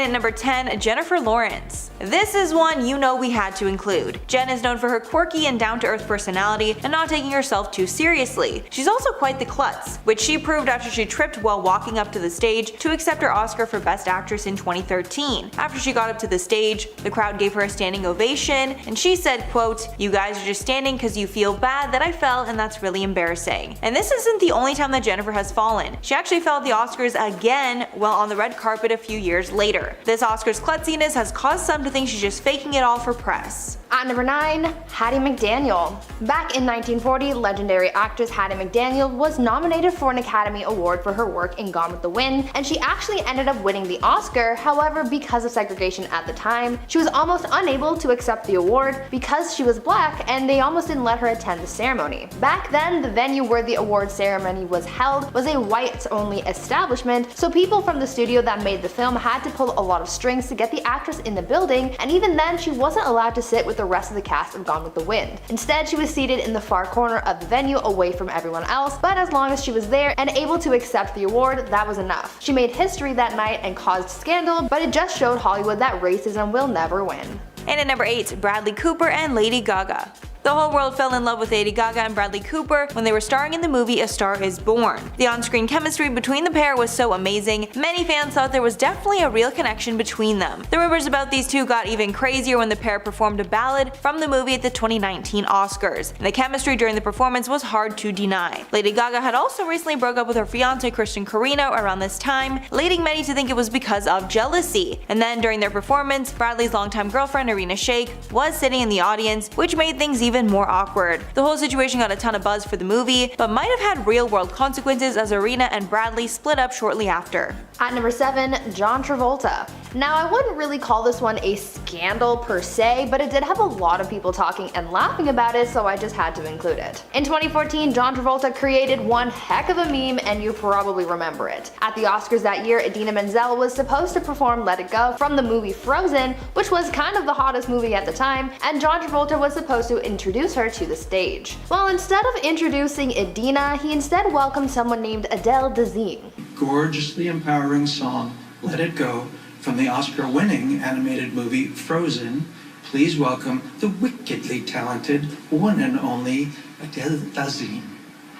And at number 10, Jennifer Lawrence. This is one you know we had to include. Jen is known for her quirky and down-to-earth personality and not taking herself too seriously. She's also quite the klutz, which she proved after she tripped while walking up to the stage to accept her Oscar for Best Actress in 2013. After she got up to the stage, the crowd gave her a standing ovation, and she said, quote, "You guys are just standing because you feel bad that I fell, and that's really embarrassing." And this isn't the only time that Jennifer has fallen. She actually fell at the Oscars again while on the red carpet a few years later. This Oscars klutziness has caused some to think she's just faking it all for press. At number 9, Hattie McDaniel. Back in 1940, legendary actress Hattie McDaniel was nominated for an Academy Award for her work in Gone with the Wind, and she actually ended up winning the Oscar. However, because of segregation at the time, she was almost unable to accept the award because she was black, and they almost didn't let her attend the ceremony. Back then, the venue where the award ceremony was held was a whites-only establishment, so people from the studio that made the film had to pull a lot of strings to get the actress in the building, and even then she wasn't allowed to sit with the rest of the cast of Gone with the Wind. Instead, she was seated in the far corner of the venue away from everyone else, but as long as she was there and able to accept the award, that was enough. She made history that night and caused scandal, but it just showed Hollywood that racism will never win. And at number 8, Bradley Cooper and Lady Gaga. The whole world fell in love with Lady Gaga and Bradley Cooper when they were starring in the movie A Star Is Born. The on-screen chemistry between the pair was so amazing, many fans thought there was definitely a real connection between them. The rumors about these two got even crazier when the pair performed a ballad from the movie at the 2019 Oscars, and the chemistry during the performance was hard to deny. Lady Gaga had also recently broke up with her fiancé Christian Carino around this time, leading many to think it was because of jealousy. And then during their performance, Bradley's longtime girlfriend Irina Shayk was sitting in the audience, which made things even more awkward. The whole situation got a ton of buzz for the movie, but might have had real-world consequences as Irina and Bradley split up shortly after. At number 7, John Travolta. Now, I wouldn't really call this one a scandal per se, but it did have a lot of people talking and laughing about it, so I just had to include it. In 2014, John Travolta created one heck of a meme, and you probably remember it. At the Oscars that year, Idina Menzel was supposed to perform Let It Go from the movie Frozen, which was kind of the hottest movie at the time, and John Travolta was supposed to introduce her to the stage. Well, instead of introducing Idina, he instead welcomed someone named Adele Dazeem. Gorgeously empowering song, Let It Go, from the Oscar-winning animated movie Frozen. Please welcome the wickedly talented one and only Adele Dazeem.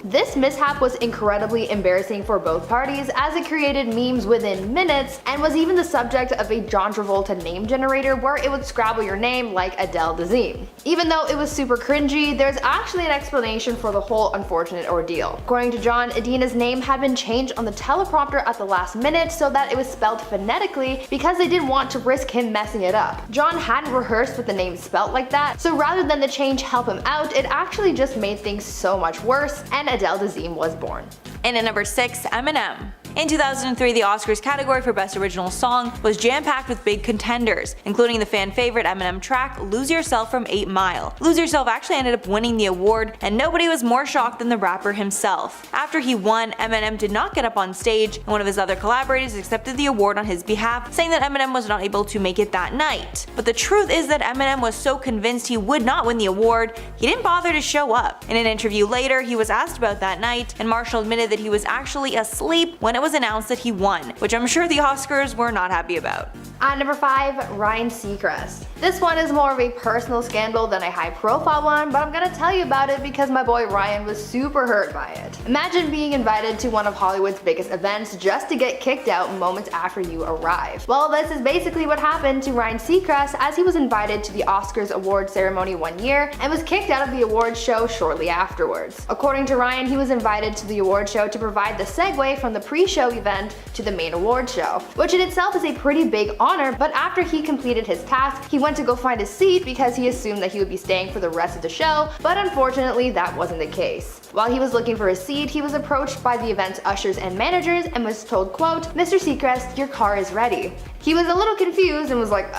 This mishap was incredibly embarrassing for both parties, as it created memes within minutes and was even the subject of a John Travolta name generator where it would scrabble your name like Adele Dazeem. Even though it was super cringy, there's actually an explanation for the whole unfortunate ordeal. According to John, Idina's name had been changed on the teleprompter at the last minute so that it was spelled phonetically because they didn't want to risk him messing it up. John hadn't rehearsed with the name spelt like that, so rather than the change help him out, it actually just made things so much worse, and Adele Dazeem was born. And at number 6, Eminem. In 2003, the Oscars category for Best Original Song was jam-packed with big contenders, including the fan-favorite Eminem track Lose Yourself from 8 Mile. Lose Yourself actually ended up winning the award, and nobody was more shocked than the rapper himself. After he won, Eminem did not get up on stage, and one of his other collaborators accepted the award on his behalf, saying that Eminem was not able to make it that night. But the truth is that Eminem was so convinced he would not win the award, he didn't bother to show up. In an interview later, he was asked about that night, and Marshall admitted that he was actually asleep when it was announced that he won, which I'm sure the Oscars were not happy about. At number 5, Ryan Seacrest. This one is more of a personal scandal than a high-profile one, but I'm gonna tell you about it because my boy Ryan was super hurt by it. Imagine being invited to one of Hollywood's biggest events just to get kicked out moments after you arrive. Well, this is basically what happened to Ryan Seacrest, as he was invited to the Oscars award ceremony one year and was kicked out of the awards show shortly afterwards. According to Ryan, he was invited to the award show to provide the segue from the pre-show event to the main award show, which in itself is a pretty big honor, but after he completed his task, he went to go find a seat because he assumed that he would be staying for the rest of the show, but unfortunately that wasn't the case. While he was looking for a seat, he was approached by the event's ushers and managers and was told, quote, "Mr. Seacrest, your car is ready." He was a little confused and was like,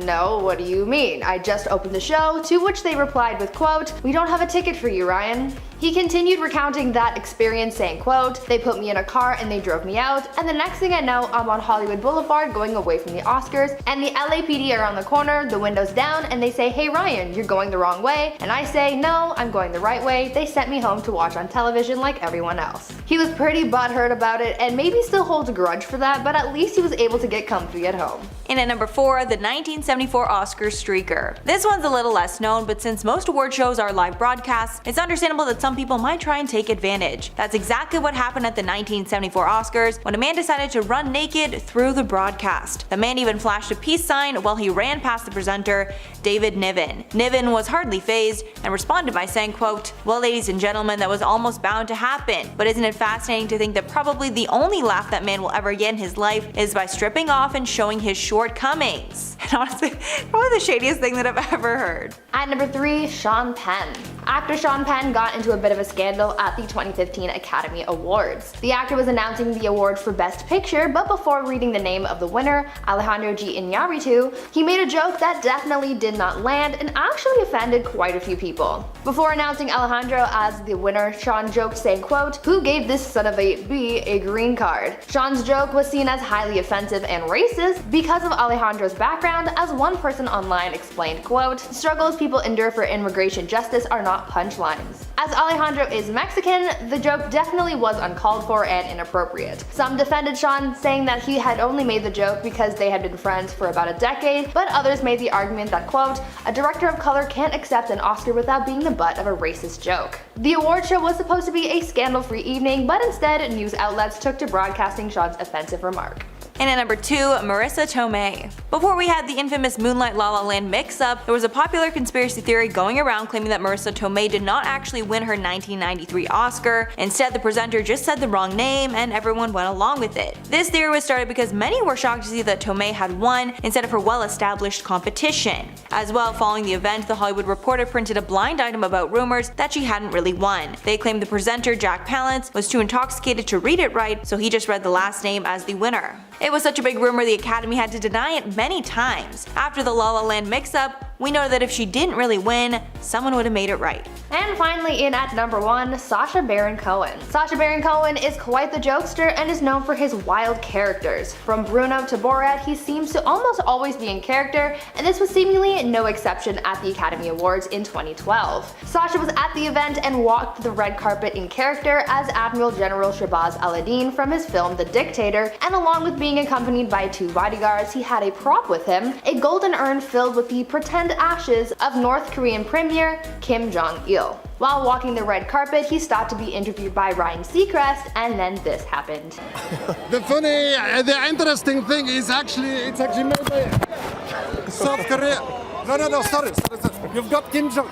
no, what do you mean? I just opened the show," to which they replied with, quote, "We don't have a ticket for you, Ryan." He continued recounting that experience, saying, quote, "They put me in a car and they drove me out, and the next thing I know, I'm on Hollywood Boulevard going away from the Oscars, and the LAPD are around the corner, the windows down, and they say, 'Hey Ryan, you're going the wrong way,' and I say, 'No, I'm going the right way.' They sent me home to watch on television like everyone else. He was pretty butthurt about it and maybe still holds a grudge for that, but at least he was able to get comfy at home. And at number 4, the 1974 Oscar streaker. This one's a little less known, but since most award shows are live broadcasts, it's understandable that some people might try and take advantage. That's exactly what happened at the 1974 Oscars when a man decided to run naked through the broadcast. The man even flashed a peace sign while he ran past the presenter, David Niven. Niven was hardly fazed and responded by saying, quote, "Well, ladies and gentlemen, that was almost bound to happen. But isn't it fascinating to think that probably the only laugh that man will ever get in his life is by stripping off and showing his shortcomings." And honestly, probably the shadiest thing that I've ever heard. At number 3, Sean Penn. Actor Sean Penn got into a bit of a scandal at the 2015 Academy Awards. The actor was announcing the award for Best Picture, but before reading the name of the winner, Alejandro G. Iñárritu, he made a joke that definitely did not land and actually offended quite a few people. Before announcing Alejandro as the winner, Sean joked saying, quote, "Who gave this son of a B a green card?" Sean's joke was seen as highly offensive and racist because of Alejandro's background, as one person online explained, quote, "Struggles people endure for immigration justice are not punchlines." As Alejandro is Mexican, the joke definitely was uncalled for and inappropriate. Some defended Sean, saying that he had only made the joke because they had been friends for about a decade, but others made the argument that, quote, "A director of color can't accept an Oscar without being the butt of a racist joke." The award show was supposed to be a scandal-free evening, but instead news outlets took to broadcasting Sean's offensive remark. And at number 2, Marissa Tomei. Before we had the infamous Moonlight La La Land mix-up, there was a popular conspiracy theory going around claiming that Marissa Tomei did not actually win her 1993 Oscar. Instead, the presenter just said the wrong name and everyone went along with it. This theory was started because many were shocked to see that Tomei had won instead of her well-established competition. As well, following the event, The Hollywood Reporter printed a blind item about rumors that she hadn't really won. They claimed the presenter, Jack Palance, was too intoxicated to read it right, so he just read the last name as the winner. It was such a big rumor the Academy had to deny it many times. After the La La Land mix-up, we know that if she didn't really win, someone would have made it right. And finally, in at number 1, Sacha Baron Cohen. Sacha Baron Cohen is quite the jokester and is known for his wild characters. From Bruno to Borat, he seems to almost always be in character, and this was seemingly no exception at the Academy Awards in 2012. Sacha was at the event and walked the red carpet in character as Admiral General Shahbaz Aladdin from his film The Dictator, and along with being accompanied by 2 bodyguards, he had a prop with him, a golden urn filled with the pretend ashes of North Korean Premier Kim Jong-il. While walking the red carpet, he stopped to be interviewed by Ryan Seacrest, and then this happened. The interesting thing is it's actually made by South Korea. No, sorry. You've got Kim Jong.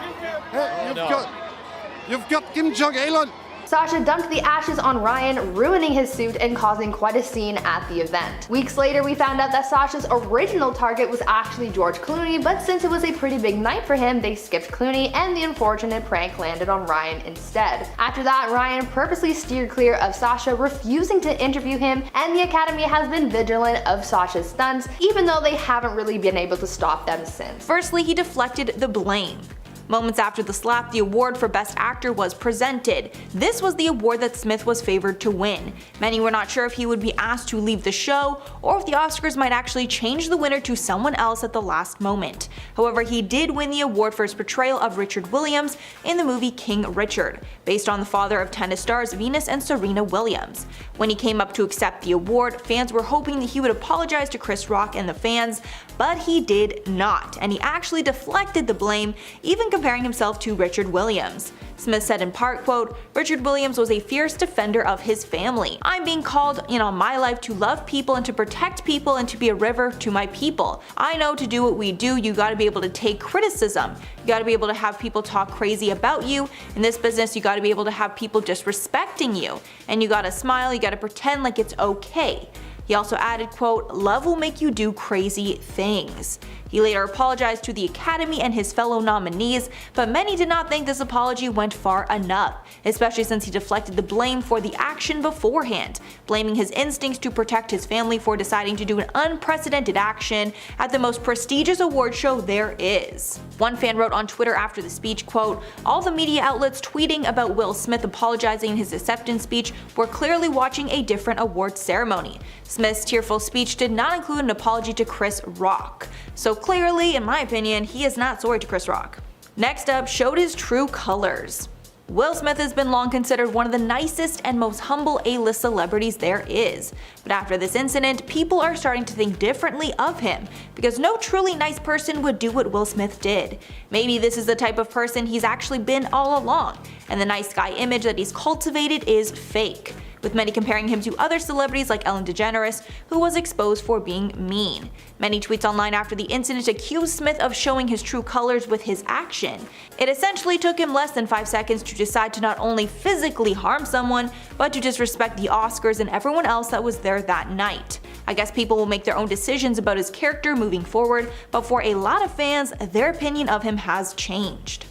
You've got Kim Jong-il. Sacha dumped the ashes on Ryan, ruining his suit and causing quite a scene at the event. Weeks later, we found out that Sacha's original target was actually George Clooney, but since it was a pretty big night for him, they skipped Clooney and the unfortunate prank landed on Ryan instead. After that, Ryan purposely steered clear of Sacha, refusing to interview him, and the Academy has been vigilant of Sacha's stunts, even though they haven't really been able to stop them since. Firstly, he deflected the blame. Moments after the slap, the award for Best Actor was presented. This was the award that Smith was favored to win. Many were not sure if he would be asked to leave the show, or if the Oscars might actually change the winner to someone else at the last moment. However, he did win the award for his portrayal of Richard Williams in the movie King Richard, based on the father of tennis stars Venus and Serena Williams. When he came up to accept the award, fans were hoping that he would apologize to Chris Rock and the fans, but he did not, and he actually deflected the blame, even comparing himself to Richard Williams. Smith said in part, quote, "Richard Williams was a fierce defender of his family. I'm being called in on my life to love people and to protect people and to be a river to my people. I know to do what we do, you gotta be able to take criticism. You gotta be able to have people talk crazy about you. In this business, you gotta be able to have people disrespecting you. And you gotta smile, you gotta pretend like it's okay." He also added, quote, "Love will make you do crazy things." He later apologized to the Academy and his fellow nominees, but many did not think this apology went far enough, especially since he deflected the blame for the action beforehand, blaming his instincts to protect his family for deciding to do an unprecedented action at the most prestigious award show there is. One fan wrote on Twitter after the speech, quote, "All the media outlets tweeting about Will Smith apologizing in his acceptance speech were clearly watching a different award ceremony. Smith's tearful speech did not include an apology to Chris Rock. So clearly, in my opinion, he is not sorry to Chris Rock." Next up, showed his true colors. Will Smith has been long considered one of the nicest and most humble A-list celebrities there is, but after this incident, people are starting to think differently of him, because no truly nice person would do what Will Smith did. Maybe this is the type of person he's actually been all along, and the nice guy image that he's cultivated is fake, with many comparing him to other celebrities like Ellen DeGeneres, who was exposed for being mean. Many tweets online after the incident accused Smith of showing his true colors with his action. It essentially took him less than 5 seconds to decide to not only physically harm someone, but to disrespect the Oscars and everyone else that was there that night. I guess people will make their own decisions about his character moving forward, but for a lot of fans, their opinion of him has changed.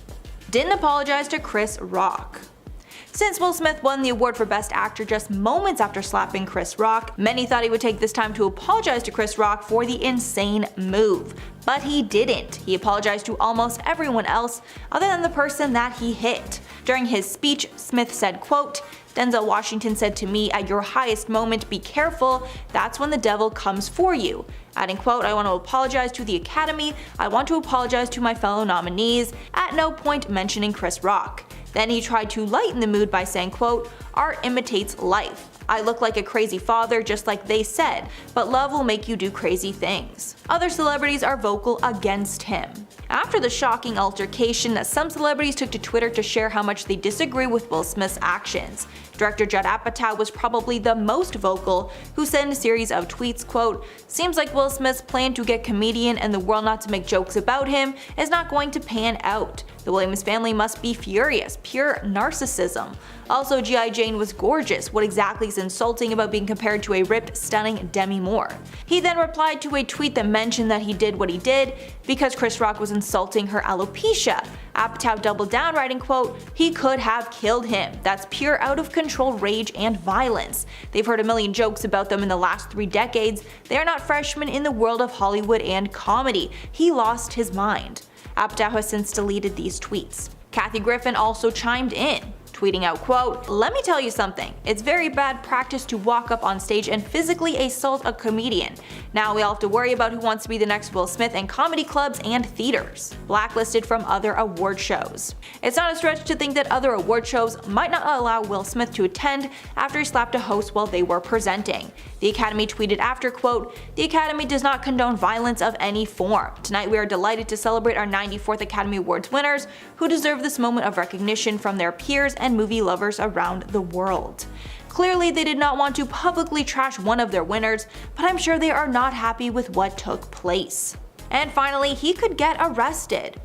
Didn't apologize to Chris Rock. Since Will Smith won the award for Best Actor just moments after slapping Chris Rock, many thought he would take this time to apologize to Chris Rock for the insane move. But he didn't. He apologized to almost everyone else other than the person that he hit. During his speech, Smith said, quote, "Denzel Washington said to me, at your highest moment, be careful, that's when the devil comes for you." Adding, quote, "I want to apologize to the Academy, I want to apologize to my fellow nominees," at no point mentioning Chris Rock. Then he tried to lighten the mood by saying, quote, "Art imitates life. I look like a crazy father just like they said, but love will make you do crazy things." Other celebrities are vocal against him. After the shocking altercation, some celebrities took to Twitter to share how much they disagree with Will Smith's actions. Director Judd Apatow was probably the most vocal, who said in a series of tweets, quote, "Seems like Will Smith's plan to get comedian and the world not to make jokes about him is not going to pan out. The Williams family must be furious, pure narcissism. Also, G.I. Jane was gorgeous, what exactly is insulting about being compared to a ripped, stunning Demi Moore?" He then replied to a tweet that mentioned that he did what he did because Chris Rock was insulting her alopecia. Apatow doubled down, writing, quote, "He could have killed him. That's pure out of control rage and violence. They've heard a million jokes about them in the last 3 decades. They are not freshmen in the world of Hollywood and comedy. He lost his mind." Apatow has since deleted these tweets. Kathy Griffin also chimed in, tweeting out, quote, "Let me tell you something. It's very bad practice to walk up on stage and physically assault a comedian. Now we all have to worry about who wants to be the next Will Smith in comedy clubs and theaters. Blacklisted from other award shows." It's not a stretch to think that other award shows might not allow Will Smith to attend after he slapped a host while they were presenting. The Academy tweeted after, quote, "The Academy does not condone violence of any form. Tonight we are delighted to celebrate our 94th Academy Awards winners who deserve this moment of recognition from their peers and movie lovers around the world." Clearly they did not want to publicly trash one of their winners, but I'm sure they are not happy with what took place. And finally, he could get arrested.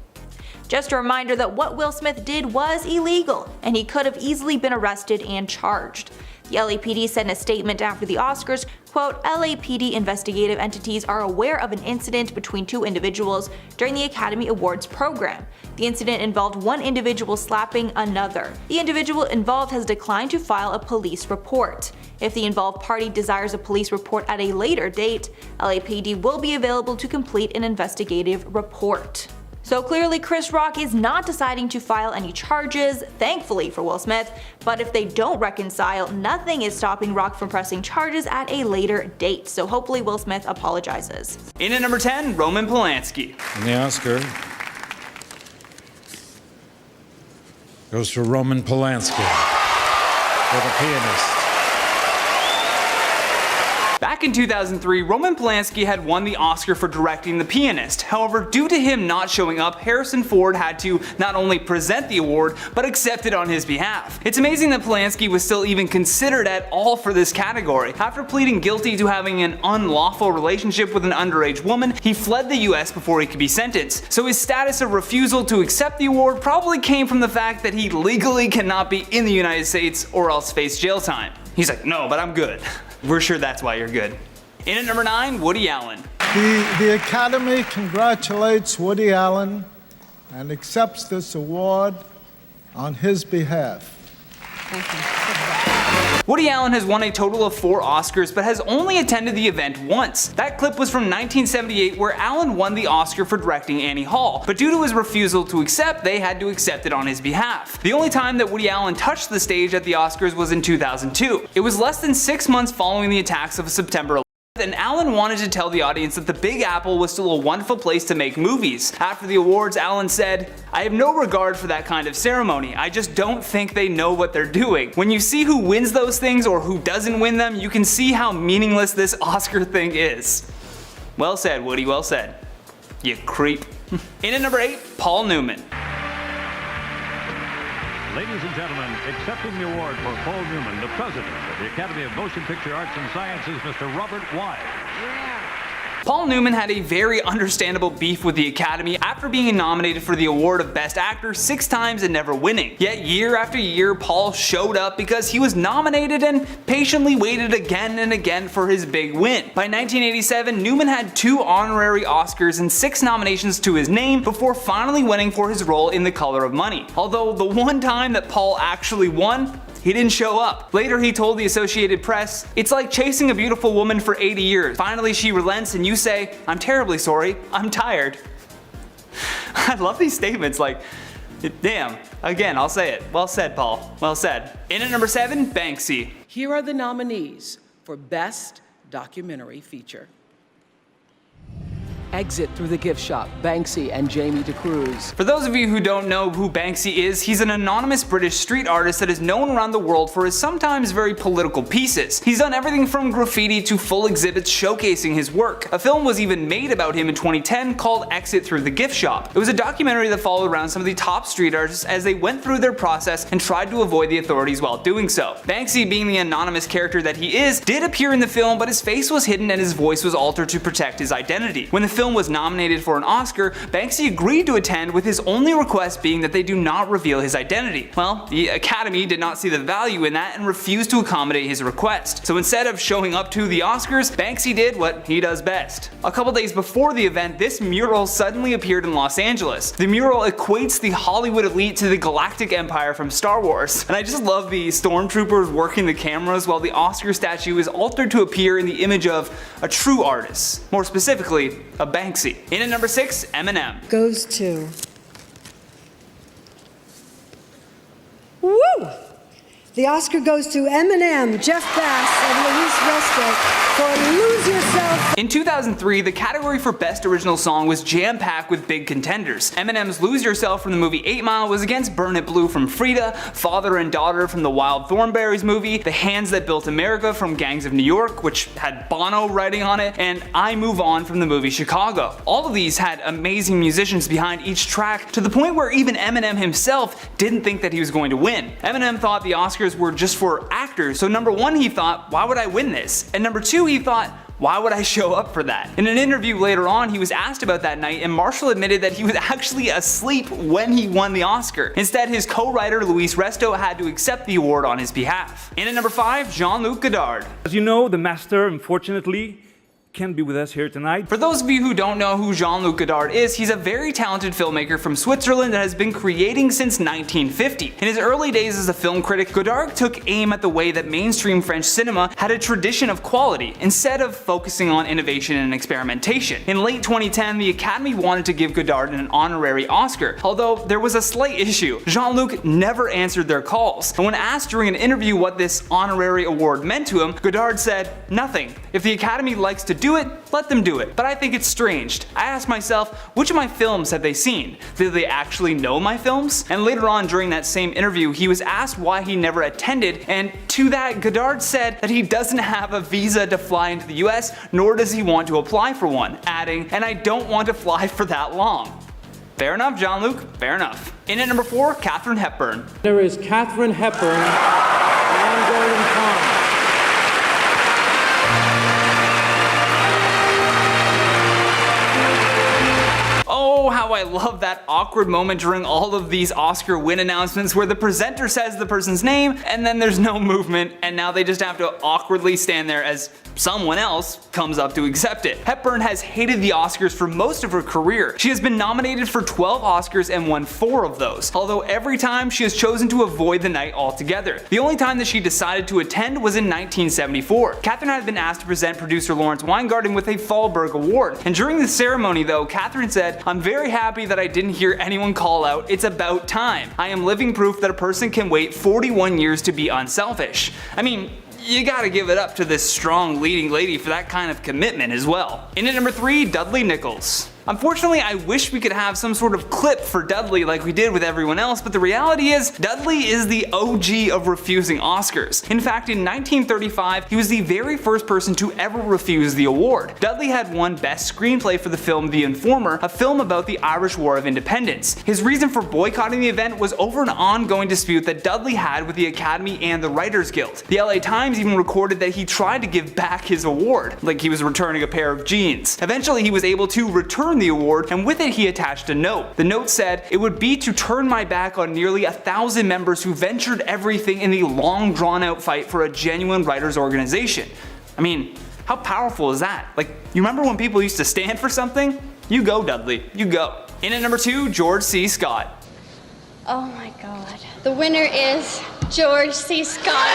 Just a reminder that what Will Smith did was illegal, and he could have easily been arrested and charged. The LAPD said in a statement after the Oscars, quote, "LAPD investigative entities are aware of an incident between 2 individuals during the Academy Awards program. The incident involved one individual slapping another. The individual involved has declined to file a police report. If the involved party desires a police report at a later date, LAPD will be available to complete an investigative report." So clearly Chris Rock is not deciding to file any charges, thankfully for Will Smith, but if they don't reconcile, nothing is stopping Rock from pressing charges at a later date, so hopefully Will Smith apologizes. In at number 10, Roman Polanski. And the Oscar goes to Roman Polanski for The Pianist. Back in 2003, Roman Polanski had won the Oscar for directing The Pianist. However, due to him not showing up, Harrison Ford had to not only present the award, but accept it on his behalf. It's amazing that Polanski was still even considered at all for this category. After pleading guilty to having an unlawful relationship with an underage woman, he fled the US before he could be sentenced. So his status of refusal to accept the award probably came from the fact that he legally cannot be in the United States or else face jail time. He's like, "No, but I'm good." We're sure that's why you're good. In at number 9, Woody Allen. The Academy congratulates Woody Allen and accepts this award on his behalf. Woody Allen has won a total of 4 Oscars but has only attended the event once. That clip was from 1978 where Allen won the Oscar for directing Annie Hall, but due to his refusal to accept, they had to accept it on his behalf. The only time that Woody Allen touched the stage at the Oscars was in 2002. It was less than 6 months following the attacks of September 11th, And Allen wanted to tell the audience that the Big Apple was still a wonderful place to make movies. After the awards, Allen said, "I have no regard for that kind of ceremony. I just don't think they know what they're doing. When you see who wins those things or who doesn't win them, you can see how meaningless this Oscar thing is." Well said, Woody, well said. You creep. In at number 8, Paul Newman. Ladies and gentlemen, accepting the award for Paul Newman, the president of the Academy of Motion Picture Arts and Sciences, Mr. Robert Wise. Paul Newman had a very understandable beef with the Academy after being nominated for the award of Best Actor 6 times and never winning. Yet year after year, Paul showed up because he was nominated and patiently waited again and again for his big win. By 1987, Newman had 2 honorary Oscars and 6 nominations to his name before finally winning for his role in The Color of Money. Although the one time that Paul actually won, he didn't show up. Later he told the Associated Press, "It's like chasing a beautiful woman for 80 years. Finally she relents and you say, 'I'm terribly sorry, I'm tired.'" I love these statements, like, damn. Again, I'll say it. Well said, Paul. Well said. In at number 7, Banksy. Here are the nominees for Best Documentary Feature. Exit Through the Gift Shop, Banksy and Jamie DeCruz. For those of you who don't know who Banksy is, he's an anonymous British street artist that is known around the world for his sometimes very political pieces. He's done everything from graffiti to full exhibits showcasing his work. A film was even made about him in 2010 called Exit Through the Gift Shop. It was a documentary that followed around some of the top street artists as they went through their process and tried to avoid the authorities while doing so. Banksy, being the anonymous character that he is, did appear in the film, but his face was hidden and his voice was altered to protect his identity. When the film was nominated for an Oscar, Banksy agreed to attend, with his only request being that they do not reveal his identity. Well, the Academy did not see the value in that and refused to accommodate his request. So instead of showing up to the Oscars, Banksy did what he does best. A couple days before the event, this mural suddenly appeared in Los Angeles. The mural equates the Hollywood elite to the Galactic Empire from Star Wars. And I just love the stormtroopers working the cameras while the Oscar statue is altered to appear in the image of a true artist. More specifically, a Banksy. In at number 6, Eminem. Goes to... Woo! The Oscar goes to Eminem, Jeff Bass, and Luis Resto for Lose Yourself. In 2003, the category for Best Original Song was jam-packed with big contenders. Eminem's Lose Yourself from the movie 8 Mile was against Burn It Blue from Frida, Father and Daughter from the Wild Thornberrys movie, The Hands That Built America from Gangs of New York, which had Bono writing on it, and I Move On from the movie Chicago. All of these had amazing musicians behind each track, to the point where even Eminem himself didn't think that he was going to win. Eminem thought the Oscars were just for actors, so number 1, he thought, why would I win this? And number 2, he thought, why would I show up for that? In an interview later on, he was asked about that night, and Marshall admitted that he was actually asleep when he won the Oscar. Instead, his co-writer Luis Resto had to accept the award on his behalf. In at number 5, Jean-Luc Godard. As you know, the master, unfortunately, can't be with us here tonight. For those of you who don't know who Jean-Luc Godard is, he's a very talented filmmaker from Switzerland that has been creating since 1950. In his early days as a film critic, Godard took aim at the way that mainstream French cinema had a tradition of quality, instead of focusing on innovation and experimentation. In late 2010, the Academy wanted to give Godard an honorary Oscar, although there was a slight issue. Jean-Luc never answered their calls, and when asked during an interview what this honorary award meant to him, Godard said, "Nothing. If the Academy likes to do it, let them do it. But I think it's strange. I ask myself, which of my films have they seen? Do they actually know my films?" And later on during that same interview, he was asked why he never attended, and to that, Godard said that he doesn't have a visa to fly into the US, nor does he want to apply for one, adding, "And I don't want to fly for that long." Fair enough, Jean-Luc, fair enough. In at number 4, Katharine Hepburn. There is Katharine Hepburn and Golden Pond. Oh, how I love that awkward moment during all of these Oscar win announcements where the presenter says the person's name and then there's no movement, and now they just have to awkwardly stand there as someone else comes up to accept it. Hepburn has hated the Oscars for most of her career. She has been nominated for 12 Oscars and won 4 of those, although every time she has chosen to avoid the night altogether. The only time that she decided to attend was in 1974. Katharine had been asked to present producer Lawrence Weingarten with a Thalberg Award, and during the ceremony though, Katharine said, "I'm very happy that I didn't hear anyone call out, 'It's about time.' I am living proof that a person can wait 41 years to be unselfish." I mean, you gotta give it up to this strong leading lady for that kind of commitment as well. In at number 3, Dudley Nichols. Unfortunately, I wish we could have some sort of clip for Dudley like we did with everyone else, but the reality is, Dudley is the OG of refusing Oscars. In fact, in 1935, he was the very first person to ever refuse the award. Dudley had won Best Screenplay for the film The Informer, a film about the Irish War of Independence. His reason for boycotting the event was over an ongoing dispute that Dudley had with the Academy and the Writers Guild. The LA Times even recorded that he tried to give back his award, like he was returning a pair of jeans. Eventually, he was able to return the award, and with it he attached a note. The note said, "It would be to turn my back on nearly 1,000 members who ventured everything in the long drawn out fight for a genuine writers organization." I mean, how powerful is that? Like, you remember when people used to stand for something? You go, Dudley, you go. In at number 2, George C. Scott. Oh my god. The winner is George C. Scott.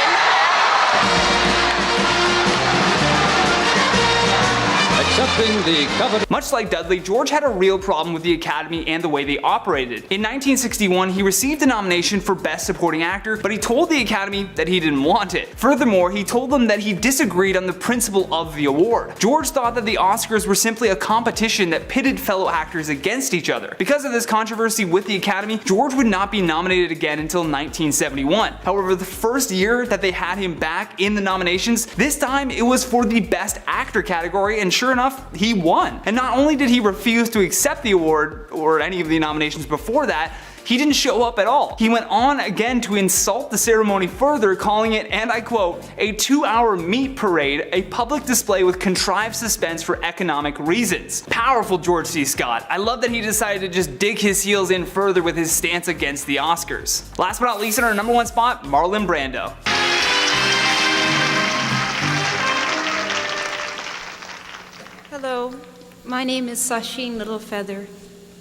Accepting the coveted. Much like Dudley, George had a real problem with the Academy and the way they operated. In 1961, he received a nomination for Best Supporting Actor, but he told the Academy that he didn't want it. Furthermore, he told them that he disagreed on the principle of the award. George thought that the Oscars were simply a competition that pitted fellow actors against each other. Because of this controversy with the Academy, George would not be nominated again until 1971. However, the first year that they had him back in the nominations, this time it was for the Best Actor category, and sure enough, he won. And not only did he refuse to accept the award, or any of the nominations before that, he didn't show up at all. He went on again to insult the ceremony further, calling it, and I quote, "a 2-hour meat parade, a public display with contrived suspense for economic reasons." Powerful George C. Scott. I love that he decided to just dig his heels in further with his stance against the Oscars. Last but not least, in our number 1 spot, Marlon Brando. Hello, my name is Sasheen Littlefeather.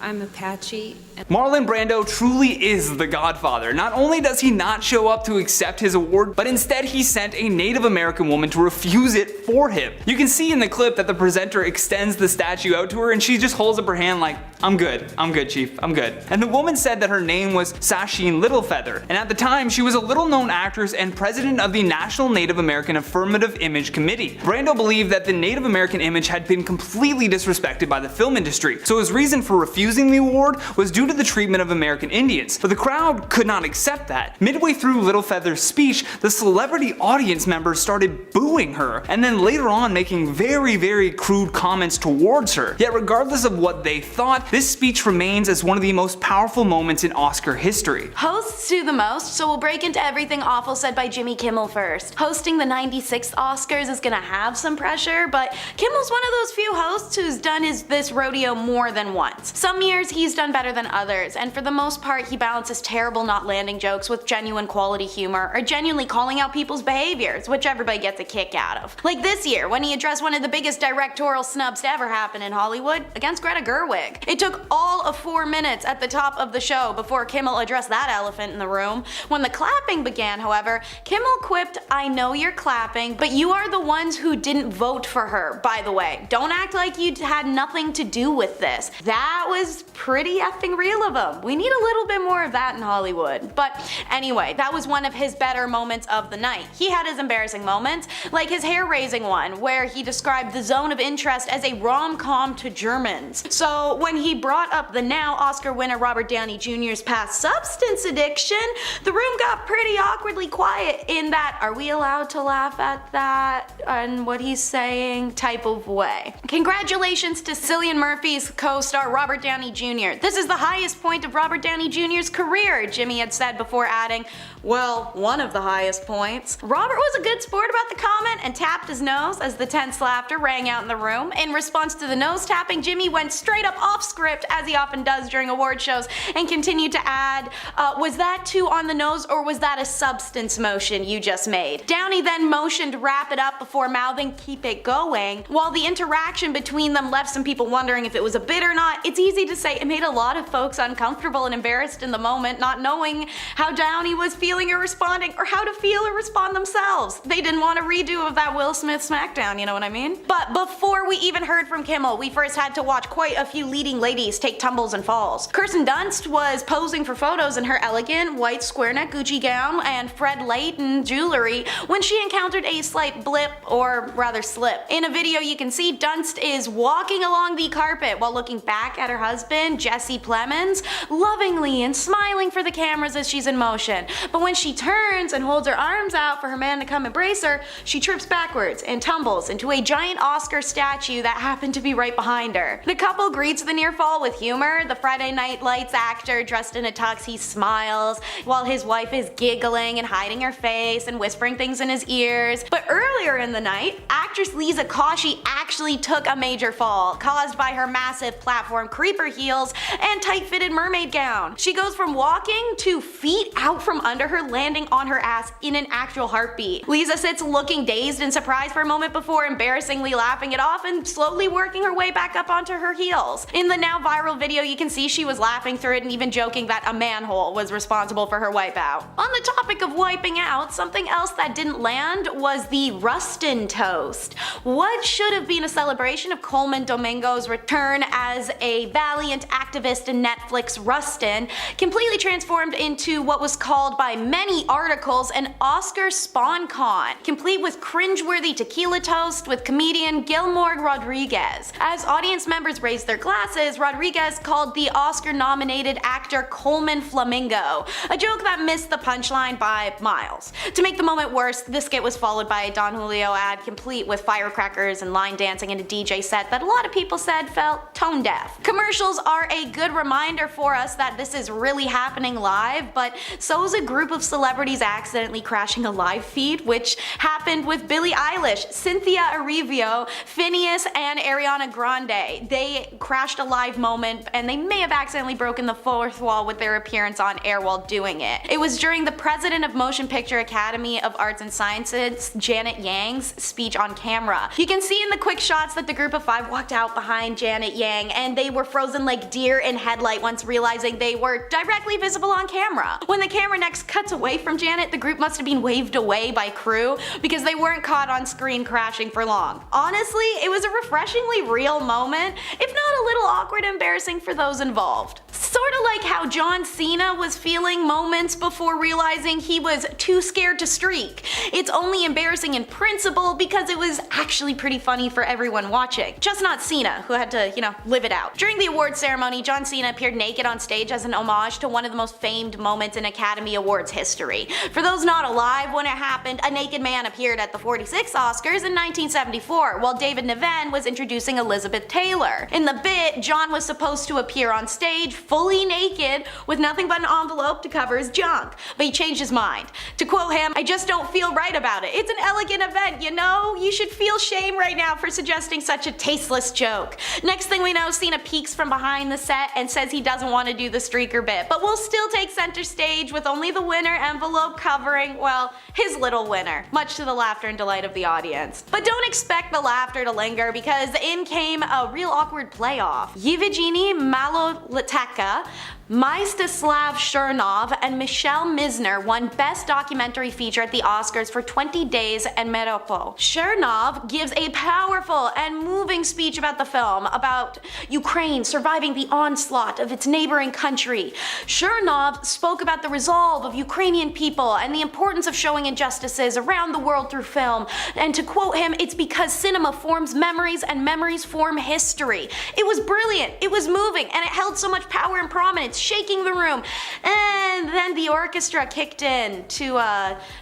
I'm Apache. Marlon Brando truly is the Godfather. Not only does he not show up to accept his award, but instead he sent a Native American woman to refuse it for him. You can see in the clip that the presenter extends the statue out to her and she just holds up her hand like, I'm good, chief, I'm good. And the woman said that her name was Sasheen Littlefeather, and at the time she was a little known actress and president of the National Native American Affirmative Image Committee. Brando believed that the Native American image had been completely disrespected by the film industry, so his reason for refusing the award was due to the treatment of American Indians, but the crowd could not accept that. Midway through Littlefeather's speech, the celebrity audience members started booing her, and then later on making very crude comments towards her. Yet regardless of what they thought, this speech remains as one of the most powerful moments in Oscar history. Hosts do the most, so we'll break into everything awful said by Jimmy Kimmel first. Hosting the 96th Oscars is gonna have some pressure, but Kimmel's one of those few hosts who's done this rodeo more than once. Some years he's done better than others, and for the most part he balances terrible not landing jokes with genuine quality humor, or genuinely calling out people's behaviors, which everybody gets a kick out of. Like this year, when he addressed one of the biggest directorial snubs to ever happen in Hollywood against Greta Gerwig. It took all of 4 minutes at the top of the show before Kimmel addressed that elephant in the room. When the clapping began, however, Kimmel quipped, "I know you're clapping, but you are the ones who didn't vote for her, by the way. Don't act like you had nothing to do with this." That was pretty effing real of him. We need a little bit more of that in Hollywood. But anyway, that was one of his better moments of the night. He had his embarrassing moments, like his hair-raising one, where he described The Zone of Interest as a rom-com to Germans. So when he brought up the now Oscar winner Robert Downey Jr.'s past substance addiction, the room got pretty awkwardly quiet in that "are we allowed to laugh at that and what he's saying" type of way. Congratulations to Cillian Murphy's co-star Robert Downey Jr. This is the highest point of Robert Downey Jr.'s career, Jimmy had said before adding, well, one of the highest points. Robert was a good sport about the comment and tapped his nose as the tense laughter rang out in the room. In response to the nose tapping, Jimmy went straight up off script, as he often does during award shows, and continued to add, was that too on the nose, or was that a substance motion you just made? Downey then motioned to wrap it up before mouthing, "keep it going." While the interaction between them left some people wondering if it was a bit or not, it's easy need to say it made a lot of folks uncomfortable and embarrassed in the moment, not knowing how Downey was feeling or responding, or how to feel or respond themselves. They didn't want a redo of that Will Smith smackdown, you know what I mean? But before we even heard from Kimmel, we first had to watch quite a few leading ladies take tumbles and falls. Kirsten Dunst was posing for photos in her elegant white square neck Gucci gown and Fred Leighton jewelry when she encountered a slight blip, or rather slip. In a video you can see Dunst is walking along the carpet while looking back at her husband, Jesse Plemons, lovingly and smiling for the cameras as she's in motion. But when she turns and holds her arms out for her man to come embrace her, she trips backwards and tumbles into a giant Oscar statue that happened to be right behind her. The couple greets the near fall with humor. The Friday Night Lights actor dressed in a tux, he smiles while his wife is giggling and hiding her face and whispering things in his ears. But earlier in the night, actress Lisa Koshy actually took a major fall caused by her massive platform creeper heels and tight-fitted mermaid gown. She goes from walking to feet out from under her, landing on her ass in an actual heartbeat. Lisa sits looking dazed and surprised for a moment before embarrassingly laughing it off and slowly working her way back up onto her heels. In the now viral video you can see she was laughing through it and even joking that a manhole was responsible for her wipeout. On the topic of wiping out, something else that didn't land was the Rustin toast. What should have been a celebration of Coleman Domingo's return as a valiant activist in Netflix, Rustin, completely transformed into what was called by many articles an Oscar spawn con, complete with cringeworthy tequila toast with comedian Gilmore Rodriguez. As audience members raised their glasses, Rodriguez called the Oscar-nominated actor Coleman Flamingo, a joke that missed the punchline by miles. To make the moment worse, this skit was followed by a Don Julio ad complete with firecrackers and line dancing and a DJ set that a lot of people said felt tone deaf. Commercials are a good reminder for us that this is really happening live, but so is a group of celebrities accidentally crashing a live feed, which happened with Billie Eilish, Cynthia Erivo, Phineas, and Ariana Grande. They crashed a live moment and they may have accidentally broken the fourth wall with their appearance on air while doing it. It was during the president of Motion Picture Academy of Arts and Sciences, Janet Yang's speech on camera. You can see in the quick shots that the group of five walked out behind Janet Yang and they were frozen like deer in headlight once realizing they were directly visible on camera. When the camera next cuts away from Janet, the group must have been waved away by crew because they weren't caught on screen crashing for long. Honestly, it was a refreshingly real moment, if not a little awkward and embarrassing for those involved. Sorta like how John Cena was feeling moments before realizing he was too scared to streak. It's only embarrassing in principle because it was actually pretty funny for everyone watching. Just not Cena, who had to, live it out. During the awards ceremony, John Cena appeared naked on stage as an homage to one of the most famed moments in Academy Awards history. For those not alive when it happened, a naked man appeared at the 46 Oscars in 1974, while David Niven was introducing Elizabeth Taylor. In the bit, John was supposed to appear on stage fully naked with nothing but an envelope to cover his junk, but he changed his mind. To quote him, "I just don't feel right about it. It's an elegant event, you know? You should feel shame right now for suggesting such a tasteless joke." Next thing we know, Cena peeks from behind the set and says he doesn't want to do the streaker bit, but will still take center stage with only the winner envelope covering, well, his little winner, much to the laughter and delight of the audience. But don't expect the laughter to linger because in came a real awkward playoff. Yevgeny Maloliteka, Mstislav Chernov, and Michelle Misner won Best Documentary Feature at the Oscars for 20 Days and Meropo. Chernov gives a powerful and moving speech about the film, about Ukraine surviving the onslaught of its neighboring country. Chernov spoke about the resolve of Ukrainian people and the importance of showing injustices around the world through film, and to quote him, "It's because cinema forms memories and memories form history." It was brilliant, it was moving, and it held so much power and prominence, shaking the room. And then the orchestra kicked in to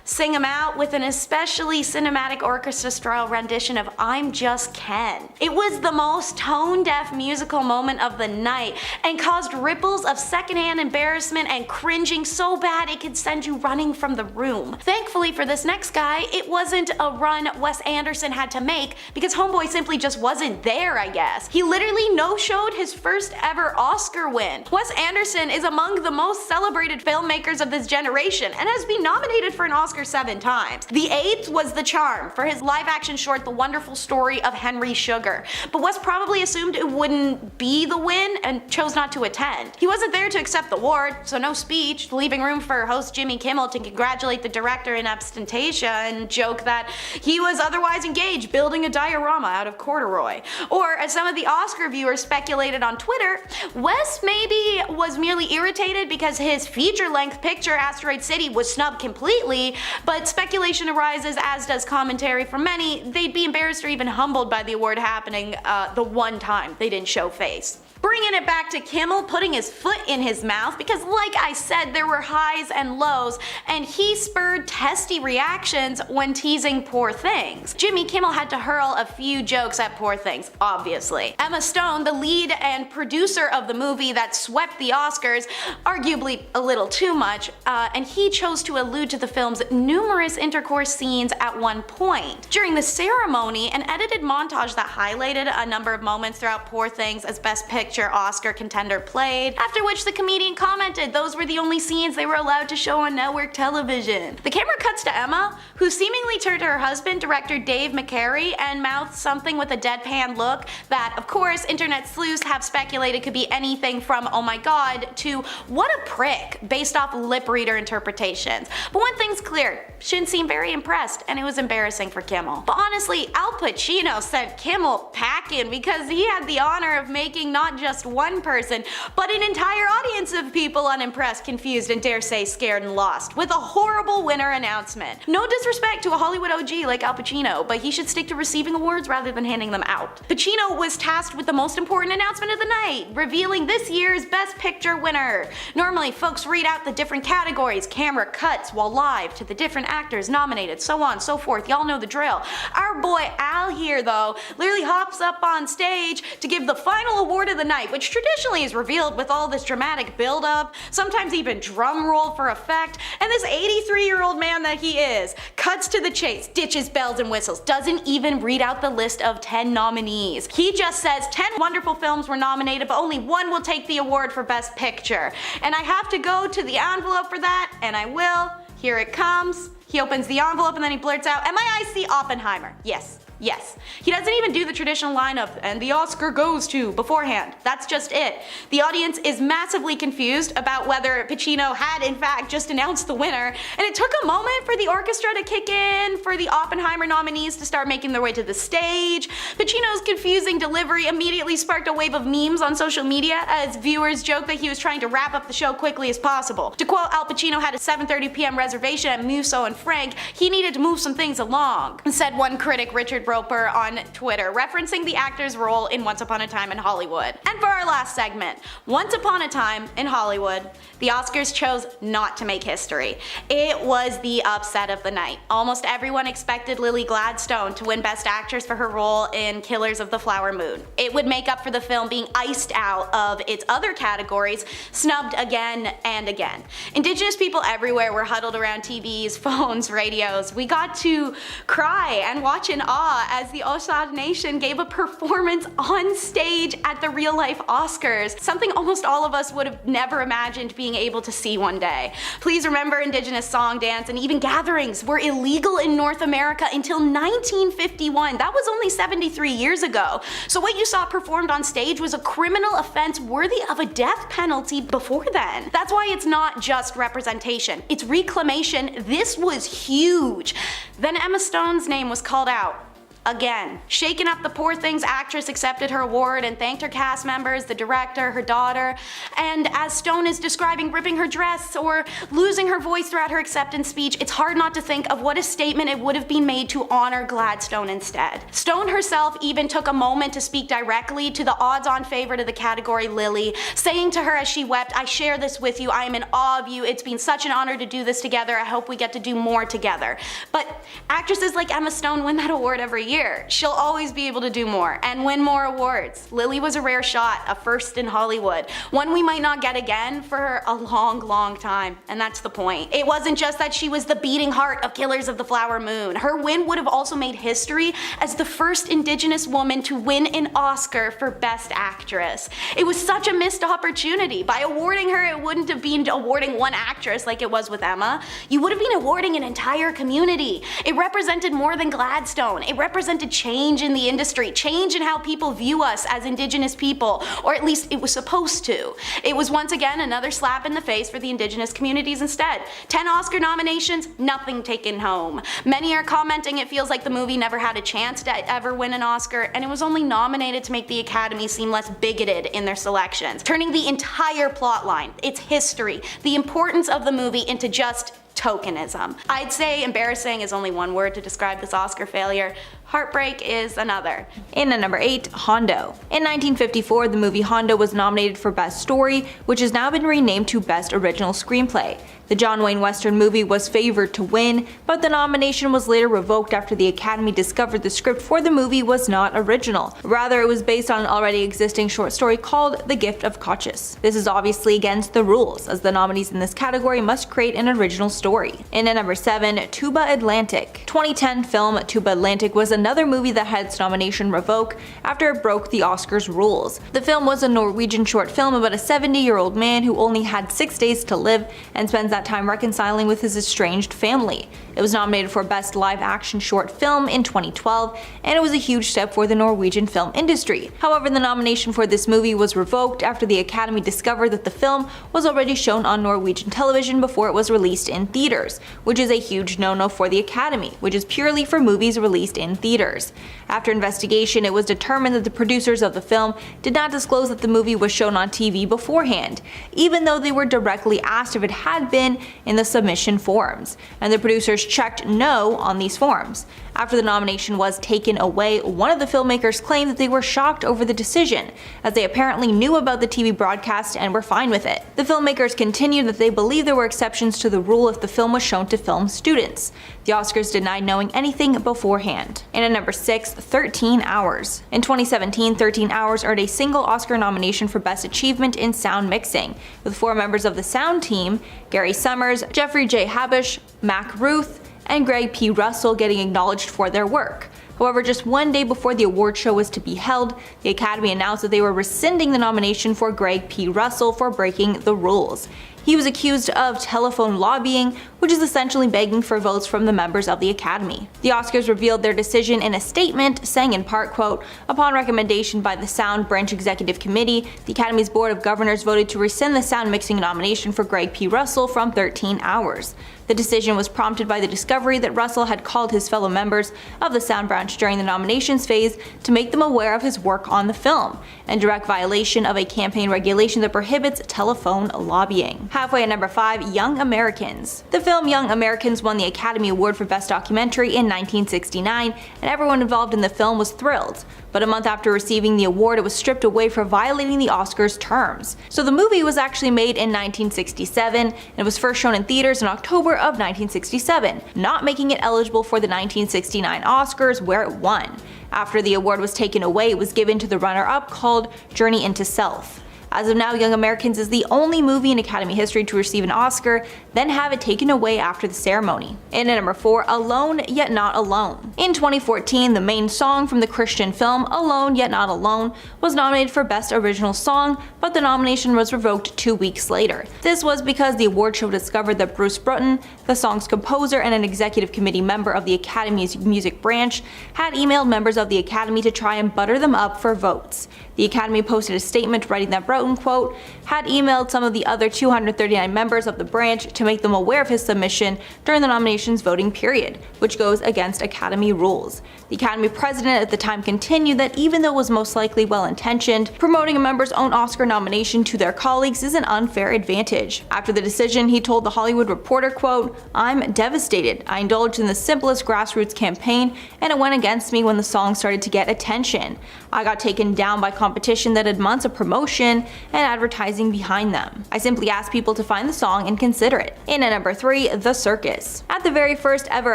sing him out with an especially cinematic orchestra-style rendition of "I'm Just Ken." It was the most tone-deaf musical moment of the night and caused ripples of secondhand embarrassment and cringing so bad it could send you running from the room. Thankfully for this next guy, it wasn't a run Wes Anderson had to make because homeboy simply just wasn't there, I guess. He literally no-showed his first ever Oscar win. Wes Anderson Anderson is among the most celebrated filmmakers of this generation and has been nominated for an Oscar 7 times. The 8th was The Charm for his live-action short The Wonderful Story of Henry Sugar, but West probably assumed it wouldn't be the win and chose not to attend. He wasn't there to accept the award, so no speech, leaving room for host Jimmy Kimmel to congratulate the director in absentia and joke that he was otherwise engaged building a diorama out of corduroy. Or, as some of the Oscar viewers speculated on Twitter, Wes maybe was merely irritated because his feature-length picture Asteroid City was snubbed completely, but speculation arises, as does commentary from many, they'd be embarrassed or even humbled by the award happening the one time they didn't show face. Bringing it back to Kimmel putting his foot in his mouth because, like I said, there were highs and lows, and he spurred testy reactions when teasing Poor Things. Jimmy Kimmel had to hurl a few jokes at Poor Things, obviously. Emma Stone, the lead and producer of the movie that swept the Oscars, arguably a little too much, and he chose to allude to the film's numerous intercourse scenes at one point. During the ceremony, an edited montage that highlighted a number of moments throughout Poor Things as Best Picture Oscar contender played, after which the comedian commented those were the only scenes they were allowed to show on network television. The camera cuts to Emma, who seemingly turned to her husband, director Dave McCary, and mouthed something with a deadpan look that, of course, internet sleuths have speculated could be anything from oh my god to what a prick, based off lip reader interpretations. But one thing's clear, she didn't seem very impressed, and it was embarrassing for Kimmel. But honestly, Al Pacino sent Kimmel packing because he had the honor of making not just one person, but an entire audience of people unimpressed, confused, and dare say scared and lost, with a horrible winner announcement. No disrespect to a Hollywood OG like Al Pacino, but he should stick to receiving awards rather than handing them out. Pacino was tasked with the most important announcement of the night, revealing this year's Best Picture winner. Normally, folks read out the different categories, camera cuts while live to the different actors nominated, so on, so forth. Y'all know the drill. Our boy Al here, though, literally hops up on stage to give the final award of the night, which traditionally is revealed with all this dramatic build-up, sometimes even drum roll for effect, and this 83-year-old man that he is cuts to the chase, ditches bells and whistles, doesn't even read out the list of 10 nominees. He just says 10 wonderful films were nominated, but only one will take the award for Best Picture. And I have to go to the envelope for that, and I will. Here it comes. He opens the envelope and then he blurts out, "M-I-I-C Oppenheimer." Yes. Yes. He doesn't even do the traditional line of, "and the Oscar goes to," beforehand. That's just it. The audience is massively confused about whether Pacino had in fact just announced the winner, and it took a moment for the orchestra to kick in, for the Oppenheimer nominees to start making their way to the stage. Pacino's confusing delivery immediately sparked a wave of memes on social media as viewers joked that he was trying to wrap up the show quickly as possible. To quote, Al Pacino had a 7:30 p.m. reservation at Musso and Frank. He needed to move some things along, said one critic, Richard Roper, on Twitter, referencing the actor's role in Once Upon a Time in Hollywood. And for our last segment, Once Upon a Time in Hollywood, the Oscars chose not to make history. It was the upset of the night. Almost everyone expected Lily Gladstone to win Best Actress for her role in Killers of the Flower Moon. It would make up for the film being iced out of its other categories, snubbed again and again. Indigenous people everywhere were huddled around TVs, phones, radios. We got to cry and watch in awe as the Osage Nation gave a performance on stage at the real-life Oscars, something almost all of us would have never imagined being able to see one day. Please remember, Indigenous song, dance, and even gatherings were illegal in North America until 1951. That was only 73 years ago. So what you saw performed on stage was a criminal offense worthy of a death penalty before then. That's why it's not just representation, it's reclamation. This was huge. Then Emma Stone's name was called out. Again. Shaken up, the Poor Things actress accepted her award and thanked her cast members, the director, her daughter, and as Stone is describing ripping her dress or losing her voice throughout her acceptance speech, it's hard not to think of what a statement it would have been made to honor Gladstone instead. Stone herself even took a moment to speak directly to the odds-on favorite of the category, Lily, saying to her as she wept, "I share this with you, I am in awe of you, it's been such an honor to do this together, I hope we get to do more together." But actresses like Emma Stone win that award every year. year. She'll always be able to do more and win more awards. Lily was a rare shot, a first in Hollywood, one we might not get again for a long time, and that's the point. It wasn't just that she was the beating heart of Killers of the Flower Moon. Her win would have also made history as the first Indigenous woman to win an Oscar for Best Actress. It was such a missed opportunity. By awarding her, it wouldn't have been awarding one actress like it was with Emma. You would have been awarding an entire community. It represented more than Gladstone. It represented change in the industry, change in how people view us as Indigenous people, or at least it was supposed to. It was once again another slap in the face for the Indigenous communities instead. 10 Oscar nominations, nothing taken home. Many are commenting it feels like the movie never had a chance to ever win an Oscar, and it was only nominated to make the Academy seem less bigoted in their selections, turning the entire plotline, its history, the importance of the movie into just tokenism. I'd say embarrassing is only one word to describe this Oscar failure. Heartbreak is another. In at number 8, Hondo. In 1954, the movie Hondo was nominated for Best Story, which has now been renamed to Best Original Screenplay. The John Wayne Western movie was favored to win, but the nomination was later revoked after the Academy discovered the script for the movie was not original. Rather, it was based on an already existing short story called The Gift of Cochus. This is obviously against the rules, as the nominees in this category must create an original story. In at number 7, Tuba Atlantic. 2010 film Tuba Atlantic was another movie that had its nomination revoked after it broke the Oscars rules. The film was a Norwegian short film about a 70-year-old man who only had 6 days to live and spends that time reconciling with his estranged family. It was nominated for Best Live Action Short Film in 2012, and it was a huge step for the Norwegian film industry. However, the nomination for this movie was revoked after the Academy discovered that the film was already shown on Norwegian television before it was released in theaters, which is a huge no-no for the Academy, which is purely for movies released in theaters. After investigation, it was determined that the producers of the film did not disclose that the movie was shown on TV beforehand, even though they were directly asked if it had been in the submission forms, and the producers checked no on these forms. After the nomination was taken away, one of the filmmakers claimed that they were shocked over the decision, as they apparently knew about the TV broadcast and were fine with it. The filmmakers continued that they believed there were exceptions to the rule if the film was shown to film students. The Oscars denied knowing anything beforehand. And at number 6, 13 Hours. In 2017, 13 Hours earned a single Oscar nomination for Best Achievement in Sound Mixing, with 4 members of the sound team, Gary Summers, Jeffrey J. Habush, Mac Ruth, and Greg P. Russell getting acknowledged for their work. However, just one day before the award show was to be held, the Academy announced that they were rescinding the nomination for Greg P. Russell for breaking the rules. He was accused of telephone lobbying, which is essentially begging for votes from the members of the Academy. The Oscars revealed their decision in a statement, saying in part, quote, "Upon recommendation by the Sound Branch Executive Committee, the Academy's Board of Governors voted to rescind the sound mixing nomination for Greg P. Russell from 13 Hours. The decision was prompted by the discovery that Russell had called his fellow members of the Sound Branch during the nominations phase to make them aware of his work on the film, in direct violation of a campaign regulation that prohibits telephone lobbying." Halfway at number 5, Young Americans. The film Young Americans won the Academy Award for Best Documentary in 1969, and everyone involved in the film was thrilled. But a month after receiving the award, it was stripped away for violating the Oscars' terms. So the movie was actually made in 1967, and it was first shown in theaters in October of 1967, not making it eligible for the 1969 Oscars, where it won. After the award was taken away, it was given to the runner-up called Journey into Self. As of now, Young Americans is the only movie in Academy history to receive an Oscar, then have it taken away after the ceremony. And at number 4, Alone Yet Not Alone. In 2014, the main song from the Christian film Alone Yet Not Alone was nominated for Best Original Song, but the nomination was revoked 2 weeks later. This was because the award show discovered that Bruce Bruton, the song's composer and an executive committee member of the Academy's music branch, had emailed members of the Academy to try and butter them up for votes. The Academy posted a statement writing that Broughton, quote, had emailed some of the other 239 members of the branch to make them aware of his submission during the nominations voting period, which goes against Academy rules. The Academy president at the time continued that even though it was most likely well-intentioned, promoting a member's own Oscar nomination to their colleagues is an unfair advantage. After the decision, he told The Hollywood Reporter, quote, "I'm devastated. I indulged in the simplest grassroots campaign, and it went against me when the song started to get attention. I got taken down by competition that had months of promotion, and advertising behind them. I simply asked people to find the song and consider it. In at number 3, The Circus. At the very first ever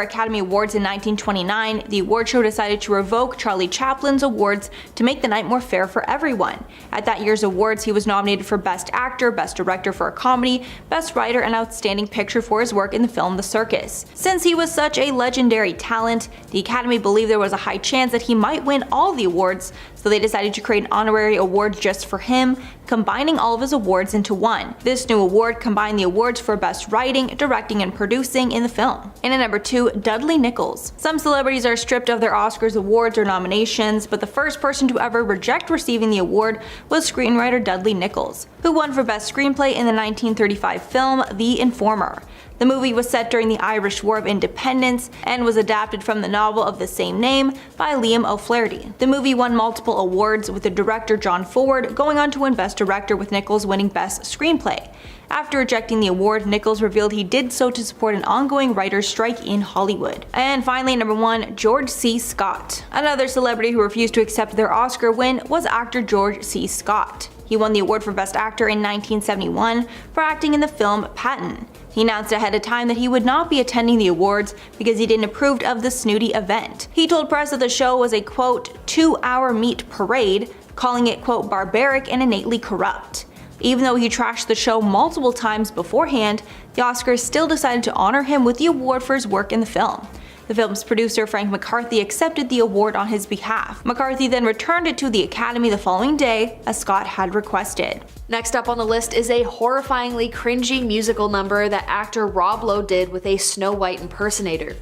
Academy Awards in 1929, the award show decided to revoke Charlie Chaplin's awards to make the night more fair for everyone. At that year's awards, he was nominated for Best Actor, Best Director for a Comedy, Best Writer, and Outstanding Picture for his work in the film The Circus. Since he was such a legendary talent, the Academy believed there was a high chance that he might win all the awards, so they decided to create an honorary award just for him, combining all of his awards into one. This new award combined the awards for Best Writing, Directing, and Producing in the film. And at number 2, Dudley Nichols. Some celebrities are stripped of their Oscars awards or nominations, but the first person to ever reject receiving the award was screenwriter Dudley Nichols, who won for Best Screenplay in the 1935 film The Informer. The movie was set during the Irish War of Independence and was adapted from the novel of the same name by Liam O'Flaherty. The movie won multiple awards, with the director John Ford going on to win Best Director, with Nichols winning Best Screenplay. After rejecting the award, Nichols revealed he did so to support an ongoing writer's strike in Hollywood. And finally, number 1, George C. Scott. Another celebrity who refused to accept their Oscar win was actor George C. Scott. He won the award for Best Actor in 1971 for acting in the film Patton. He announced ahead of time that he would not be attending the awards because he didn't approve of the snooty event. He told press that the show was a quote 2-hour meat parade, calling it quote barbaric and innately corrupt. Even though he trashed the show multiple times beforehand, the Oscars still decided to honor him with the award for his work in the film. The film's producer, Frank McCarthy, accepted the award on his behalf. McCarthy then returned it to the Academy the following day, as Scott had requested. Next up on the list is a horrifyingly cringy musical number that actor Rob Lowe did with a Snow White impersonator.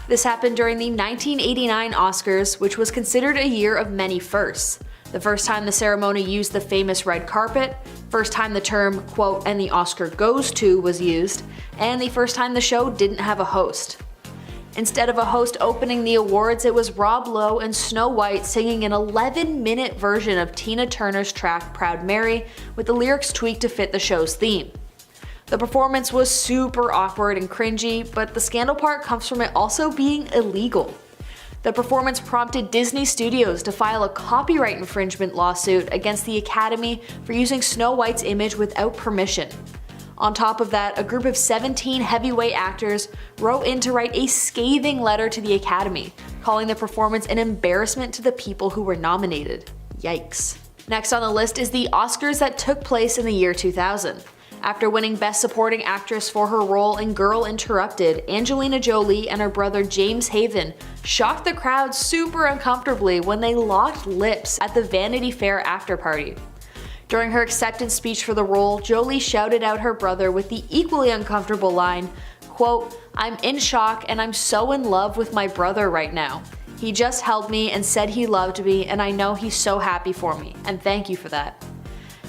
This happened during the 1989 Oscars, which was considered a year of many firsts. The first time the ceremony used the famous red carpet, first time the term, quote, and the Oscar goes to was used, and the first time the show didn't have a host. Instead of a host opening the awards, it was Rob Lowe and Snow White singing an 11-minute version of Tina Turner's track Proud Mary, with the lyrics tweaked to fit the show's theme. The performance was super awkward and cringy, but the scandal part comes from it also being illegal. The performance prompted Disney Studios to file a copyright infringement lawsuit against the Academy for using Snow White's image without permission. On top of that, a group of 17 heavyweight actors wrote in to write a scathing letter to the Academy, calling the performance an embarrassment to the people who were nominated. Yikes. Next on the list is the Oscars that took place in the year 2000. After winning Best Supporting Actress for her role in Girl Interrupted, Angelina Jolie and her brother James Haven shocked the crowd super uncomfortably when they locked lips at the Vanity Fair after-party. During her acceptance speech for the role, Jolie shouted out her brother with the equally uncomfortable line, quote, "I'm in shock and I'm so in love with my brother right now. He just held me and said he loved me, and I know he's so happy for me, and thank you for that."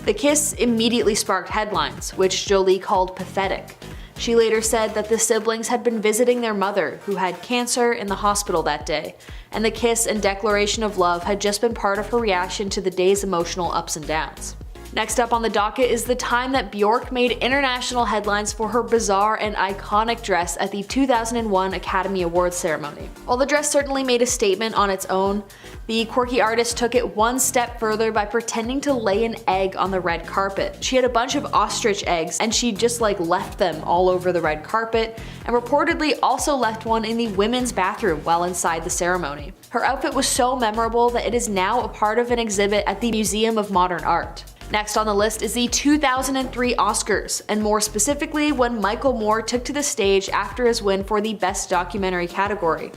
The kiss immediately sparked headlines, which Jolie called pathetic. She later said that the siblings had been visiting their mother, who had cancer, in the hospital that day, and the kiss and declaration of love had just been part of her reaction to the day's emotional ups and downs. Next up on the docket is the time that Bjork made international headlines for her bizarre and iconic dress at the 2001 Academy Awards ceremony. While the dress certainly made a statement on its own, the quirky artist took it one step further by pretending to lay an egg on the red carpet. She had a bunch of ostrich eggs and she just left them all over the red carpet, and reportedly also left one in the women's bathroom while inside the ceremony. Her outfit was so memorable that it is now a part of an exhibit at the Museum of Modern Art. Next on the list is the 2003 Oscars, and more specifically when Michael Moore took to the stage after his win for the Best Documentary category.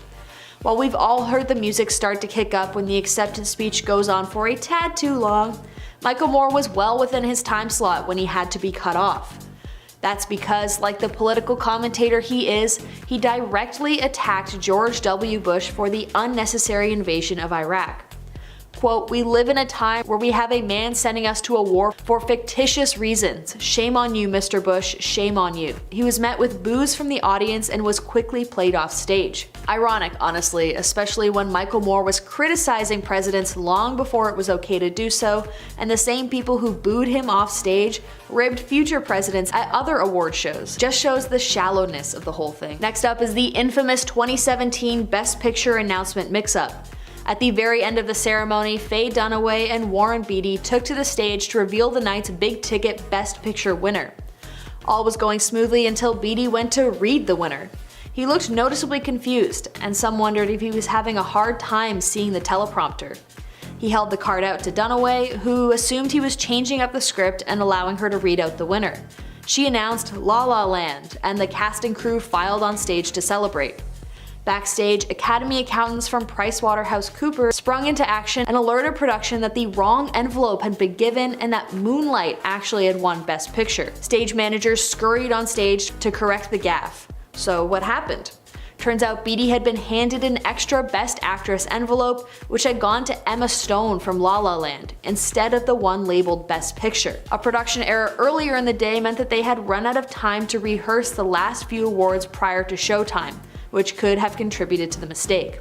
While we've all heard the music start to kick up when the acceptance speech goes on for a tad too long, Michael Moore was well within his time slot when he had to be cut off. That's because, like the political commentator he is, he directly attacked George W. Bush for the unnecessary invasion of Iraq. Quote, "We live in a time where we have a man sending us to a war for fictitious reasons. Shame on you, Mr. Bush, shame on you." He was met with boos from the audience and was quickly played off stage. Ironic, honestly, especially when Michael Moore was criticizing presidents long before it was okay to do so, and the same people who booed him off stage ribbed future presidents at other award shows. Just shows the shallowness of the whole thing. Next up is the infamous 2017 Best Picture announcement mix-up. At the very end of the ceremony, Faye Dunaway and Warren Beatty took to the stage to reveal the night's big-ticket Best Picture winner. All was going smoothly until Beatty went to read the winner. He looked noticeably confused, and some wondered if he was having a hard time seeing the teleprompter. He held the card out to Dunaway, who assumed he was changing up the script and allowing her to read out the winner. She announced La La Land, and the cast and crew filed on stage to celebrate. Backstage, Academy accountants from PricewaterhouseCoopers sprung into action and alerted production that the wrong envelope had been given and that Moonlight actually had won Best Picture. Stage managers scurried on stage to correct the gaffe. So what happened? Turns out Beatty had been handed an extra Best Actress envelope, which had gone to Emma Stone from La La Land, instead of the one labeled Best Picture. A production error earlier in the day meant that they had run out of time to rehearse the last few awards prior to showtime, which could have contributed to the mistake.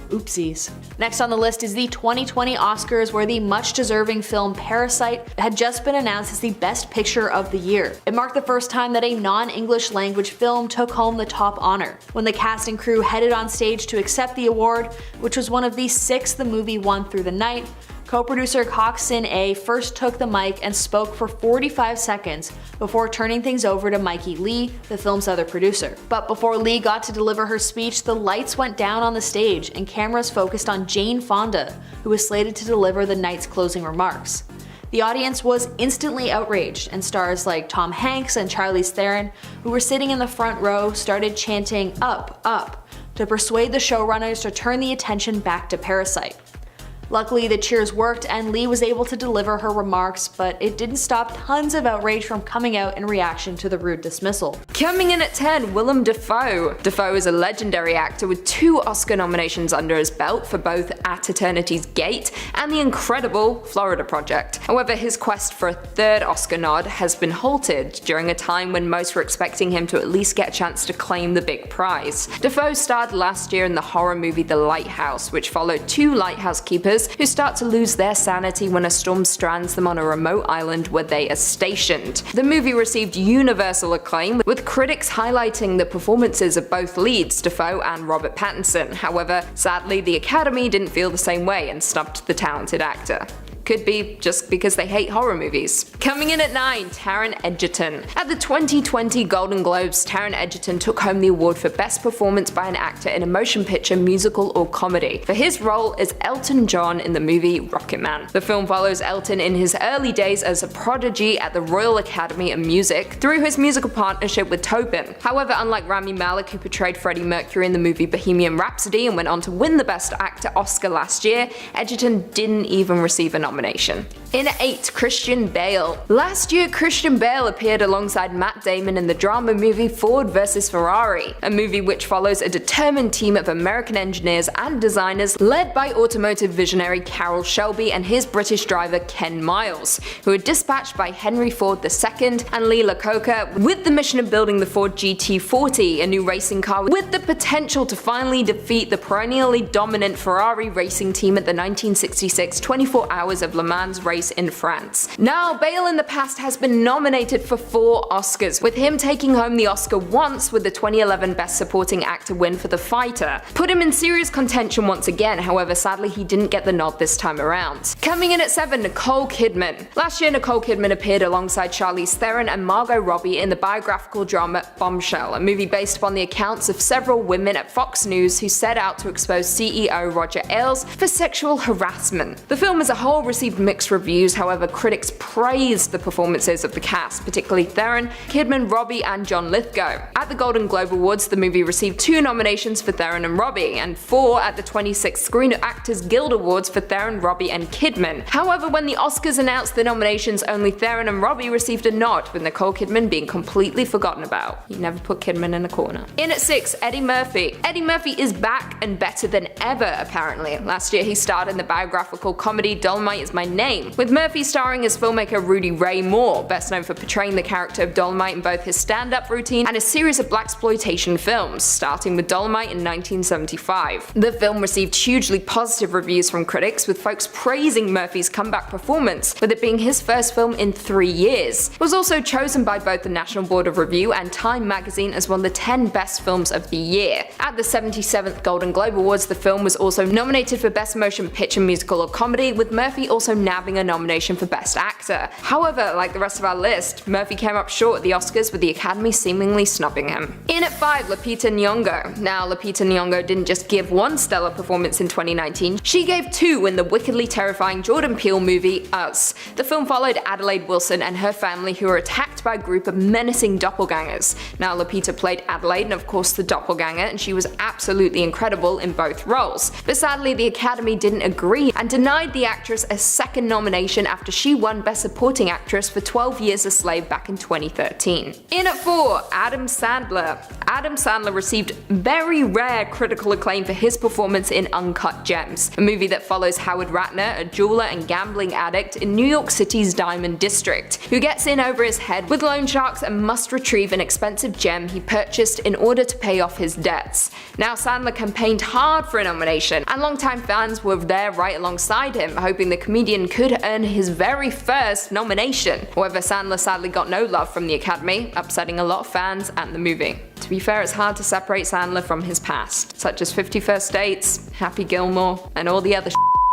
Oopsies. Next on the list is the 2020 Oscars, where the much-deserving film Parasite had just been announced as the Best Picture of the year. It marked the first time that a non-English language film took home the top honor. When the cast and crew headed on stage to accept the award, which was one of the 6 the movie won through the night, co-producer Kok Sin-ae first took the mic and spoke for 45 seconds before turning things over to Mikey Lee, the film's other producer. But before Lee got to deliver her speech, the lights went down on the stage and cameras focused on Jane Fonda, who was slated to deliver the night's closing remarks. The audience was instantly outraged, and stars like Tom Hanks and Charlize Theron, who were sitting in the front row, started chanting "Up, up" to persuade the showrunners to turn the attention back to Parasite. Luckily, the cheers worked and Lee was able to deliver her remarks, but it didn't stop tons of outrage from coming out in reaction to the rude dismissal. Coming in at 10, Willem Dafoe. Dafoe is a legendary actor with 2 Oscar nominations under his belt for both At Eternity's Gate and the incredible Florida Project. However, his quest for a 3rd Oscar nod has been halted during a time when most were expecting him to at least get a chance to claim the big prize. Dafoe starred last year in the horror movie The Lighthouse, which followed 2 lighthouse keepers who start to lose their sanity when a storm strands them on a remote island where they are stationed. The movie received universal acclaim, with critics highlighting the performances of both leads, Dafoe and Robert Pattinson. However, sadly, the Academy didn't feel the same way and snubbed the talented actor. Could be just because they hate horror movies. Coming in at 9, Taron Egerton. At the 2020 Golden Globes, Taron Egerton took home the award for Best Performance by an Actor in a Motion Picture, Musical or Comedy for his role as Elton John in the movie Rocketman. The film follows Elton in his early days as a prodigy at the Royal Academy of Music through his musical partnership with Tobin. However, unlike Rami Malek, who portrayed Freddie Mercury in the movie Bohemian Rhapsody and went on to win the Best Actor Oscar last year, Egerton didn't even receive a nomination. In at 8, Christian Bale. Last year, Christian Bale appeared alongside Matt Damon in the drama movie Ford vs. Ferrari, a movie which follows a determined team of American engineers and designers led by automotive visionary Carroll Shelby and his British driver Ken Miles, who are dispatched by Henry Ford II and Lee Iacocca with the mission of building the Ford GT40, a new racing car with the potential to finally defeat the perennially dominant Ferrari racing team at the 1966 24 Hours of Le Mans race in France. Now, Bale in the past has been nominated for 4 Oscars, with him taking home the Oscar once with the 2011 Best Supporting Actor win for The Fighter. Put him in serious contention once again, however sadly he didn't get the nod this time around. Coming in at 7, Nicole Kidman. Last year, Nicole Kidman appeared alongside Charlize Theron and Margot Robbie in the biographical drama Bombshell, a movie based upon the accounts of several women at Fox News who set out to expose CEO Roger Ailes for sexual harassment. The film as a whole received mixed reviews, however critics praised the performances of the cast, particularly Theron, Kidman, Robbie and John Lithgow. At the Golden Globe Awards, the movie received 2 nominations for Theron and Robbie, and 4 at the 26th Screen Actors Guild Awards for Theron, Robbie and Kidman. However, when the Oscars announced the nominations, only Theron and Robbie received a nod, with Nicole Kidman being completely forgotten about. You never put Kidman in a corner. In at 6, Eddie Murphy. Eddie Murphy is back and better than ever, apparently. Last year he starred in the biographical comedy Dolomite Is My Name, with Murphy starring as filmmaker Rudy Ray Moore, best known for portraying the character of Dolomite in both his stand-up routine and a series of blaxploitation films, starting with Dolomite in 1975. The film received hugely positive reviews from critics, with folks praising Murphy's comeback performance, with it being his first film in 3 years. It was also chosen by both the National Board of Review and Time magazine as one of the 10 best films of the year. At the 77th Golden Globe Awards, the film was also nominated for Best Motion Picture Musical or Comedy, with Murphy also nabbing a nomination for Best Actor. However, like the rest of our list, Murphy came up short at the Oscars, with the Academy seemingly snubbing him. In at 5, Lupita Nyong'o. Now, Lupita Nyong'o didn't just give one stellar performance in 2019, she gave 2 in the wickedly terrifying Jordan Peele movie Us. The film followed Adelaide Wilson and her family, who were attacked by a group of menacing doppelgangers. Now, Lupita played Adelaide and of course the doppelganger, and she was absolutely incredible in both roles. But sadly, the Academy didn't agree and denied the actress a second nomination after she won Best Supporting Actress for 12 Years a Slave back in 2013. In at 4, Adam Sandler. Adam Sandler received very rare critical acclaim for his performance in Uncut Gems, a movie that follows Howard Ratner, a jeweler and gambling addict in New York City's Diamond District, who gets in over his head with loan sharks and must retrieve an expensive gem he purchased in order to pay off his debts. Now, Sandler campaigned hard for a nomination, and longtime fans were there right alongside him, hoping the comedian could earn his very first nomination. However, Sandler sadly got no love from the Academy, upsetting a lot of fans and the movie. To be fair, it's hard to separate Sandler from his past, such as 50 First Dates, Happy Gilmore, and all the other